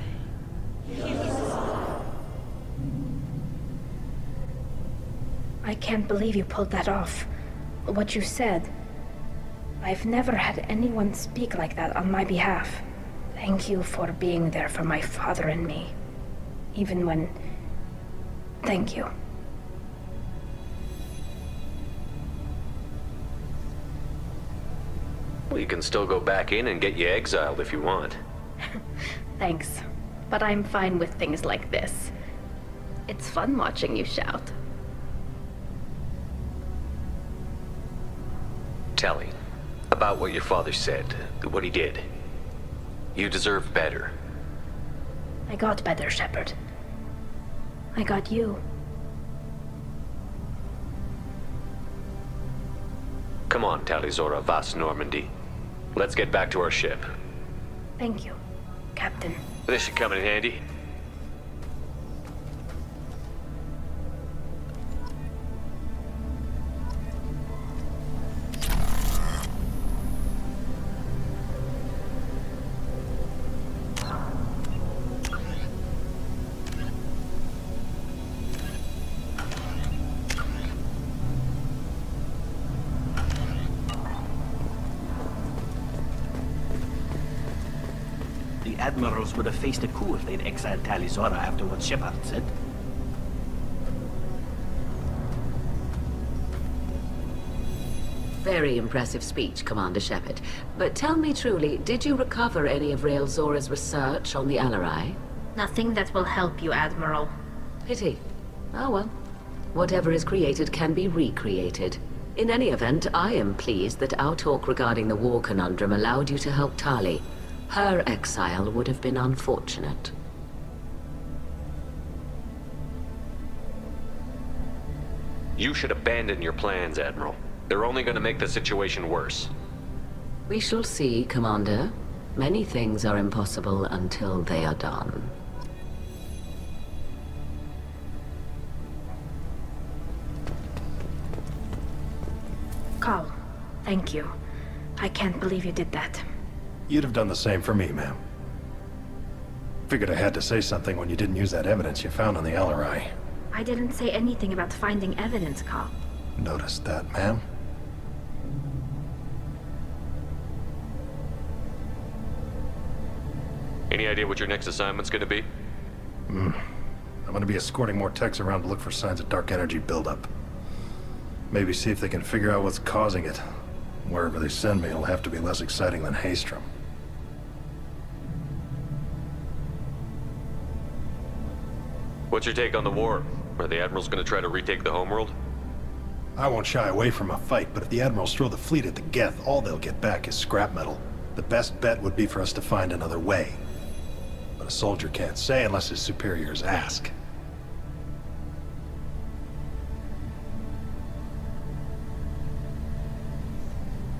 I can't believe you pulled that off. What you said. I've never had anyone speak like that on my behalf. Thank you for being there for my father and me. Even when... Thank you. Well, you can still go back in and get you exiled if you want. Thanks. But I'm fine with things like this. It's fun watching you shout. Tali, about what your father said, what he did. You deserve better. I got better, Shepard. I got you. Come on, Tali Zora vas Normandy. Let's get back to our ship. Thank you, Captain. This should come in handy. The admirals would have faced a coup if they'd exiled Tali Zora after what Shepard said. Very impressive speech, Commander Shepard. But tell me truly, did you recover any of Rael Zora's research on the Alarai? Nothing that will help you, Admiral. Pity. Oh well. Whatever is created can be recreated. In any event, I am pleased that our talk regarding the war conundrum allowed you to help Tali. Her exile would have been unfortunate. You should abandon your plans, Admiral. They're only going to make the situation worse. We shall see, Commander. Many things are impossible until they are done. Carl, thank you. I can't believe you did that. You'd have done the same for me, ma'am. Figured I had to say something when you didn't use that evidence you found on the Alarai. I didn't say anything about finding evidence, Carl. Noticed that, ma'am. Any idea what your next assignment's gonna be? I'm gonna be escorting more techs around to look for signs of dark energy buildup. Maybe see if they can figure out what's causing it. Wherever they send me, it'll have to be less exciting than Haystrom. What's your take on the war? Are the Admirals gonna try to retake the homeworld? I won't shy away from a fight, but if the Admirals throw the fleet at the Geth, all they'll get back is scrap metal. The best bet would be for us to find another way. But a soldier can't say unless his superiors ask.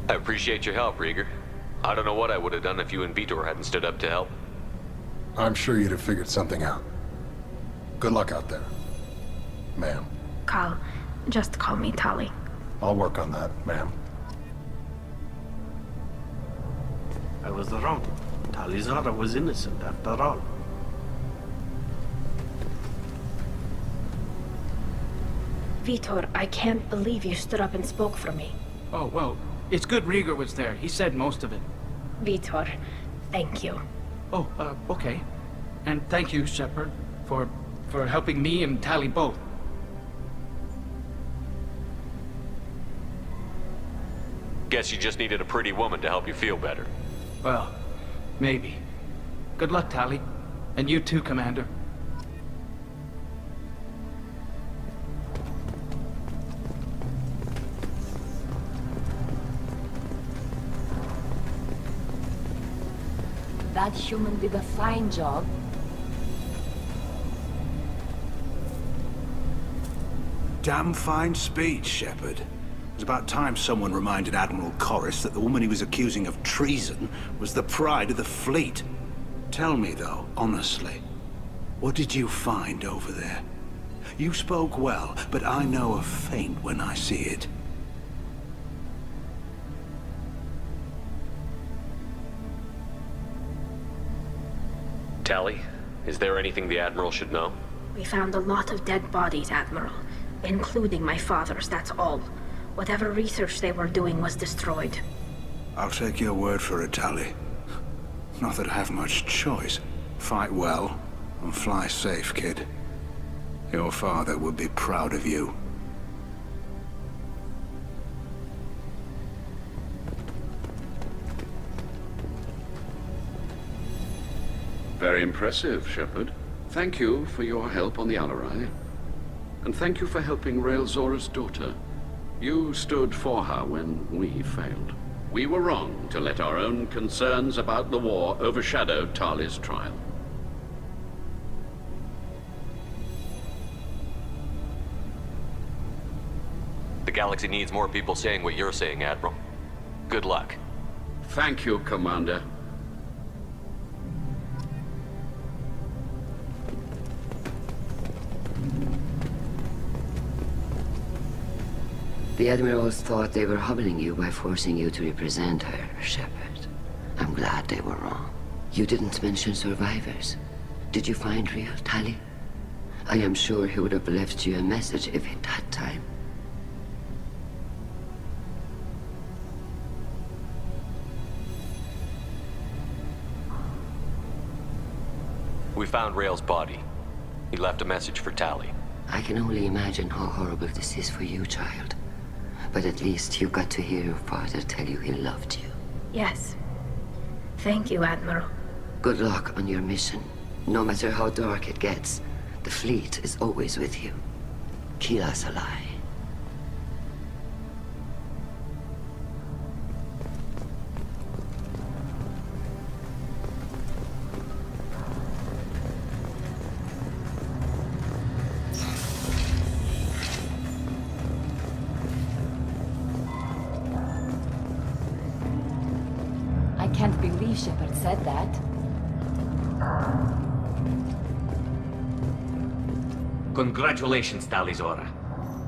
I appreciate your help, Rieger. I don't know what I would have done if you and Vitor hadn't stood up to help. I'm sure you'd have figured something out. Good luck out there, ma'am. Carl, just call me Tali. I'll work on that, ma'am. I was wrong. Tali Zora was innocent after all. Vitor, I can't believe you stood up and spoke for me. Oh, well, it's good Rieger was there. He said most of it. Vitor, thank you. Oh, okay. And thank you, Shepard, for helping me and Tali both. Guess you just needed a pretty woman to help you feel better. Well, maybe. Good luck, Tali. And you too, Commander. That human did a fine job. Damn fine speech, Shepard. It was about time someone reminded Admiral Corris that the woman he was accusing of treason was the pride of the fleet. Tell me, though, honestly, what did you find over there? You spoke well, but I know a feint when I see it. Tali, is there anything the Admiral should know? We found a lot of dead bodies, Admiral. Including my father's, that's all. Whatever research they were doing was destroyed. I'll take your word for it, Tali. Not that I have much choice. Fight well, and fly safe, kid. Your father would be proud of you. Very impressive, Shepard. Thank you for your help on the Alarai. And thank you for helping Rael Zora's daughter. You stood for her when we failed. We were wrong to let our own concerns about the war overshadow Tali's trial. The galaxy needs more people saying what you're saying, Admiral. Good luck. Thank you, Commander. The Admirals thought they were humbling you by forcing you to represent her, Shepard. I'm glad they were wrong. You didn't mention survivors. Did you find real Tali? I am sure he would have left you a message if he'd had time. We found Rael's body. He left a message for Tali. I can only imagine how horrible this is for you, child. But at least you got to hear your father tell you he loved you. Yes. Thank you, Admiral. Good luck on your mission. No matter how dark it gets, the fleet is always with you. Kila Salai. I can't believe Shepard said that. Congratulations, Tali Zora.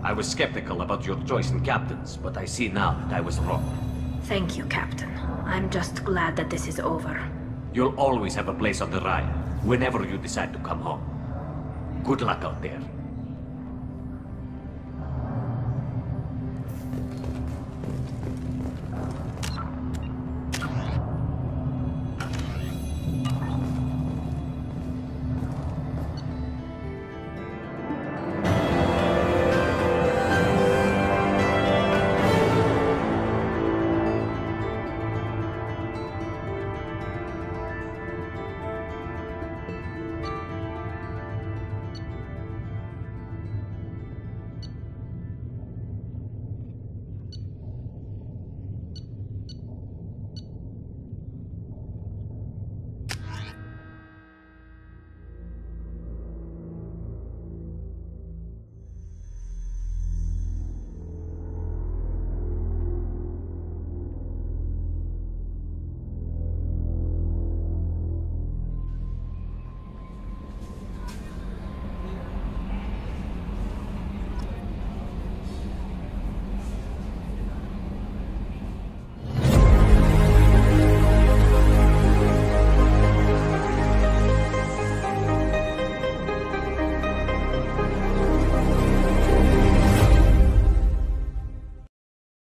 I was skeptical about your choice in captains, but I see now that I was wrong. Thank you, Captain. I'm just glad that this is over. You'll always have a place on the Rhine, whenever you decide to come home. Good luck out there.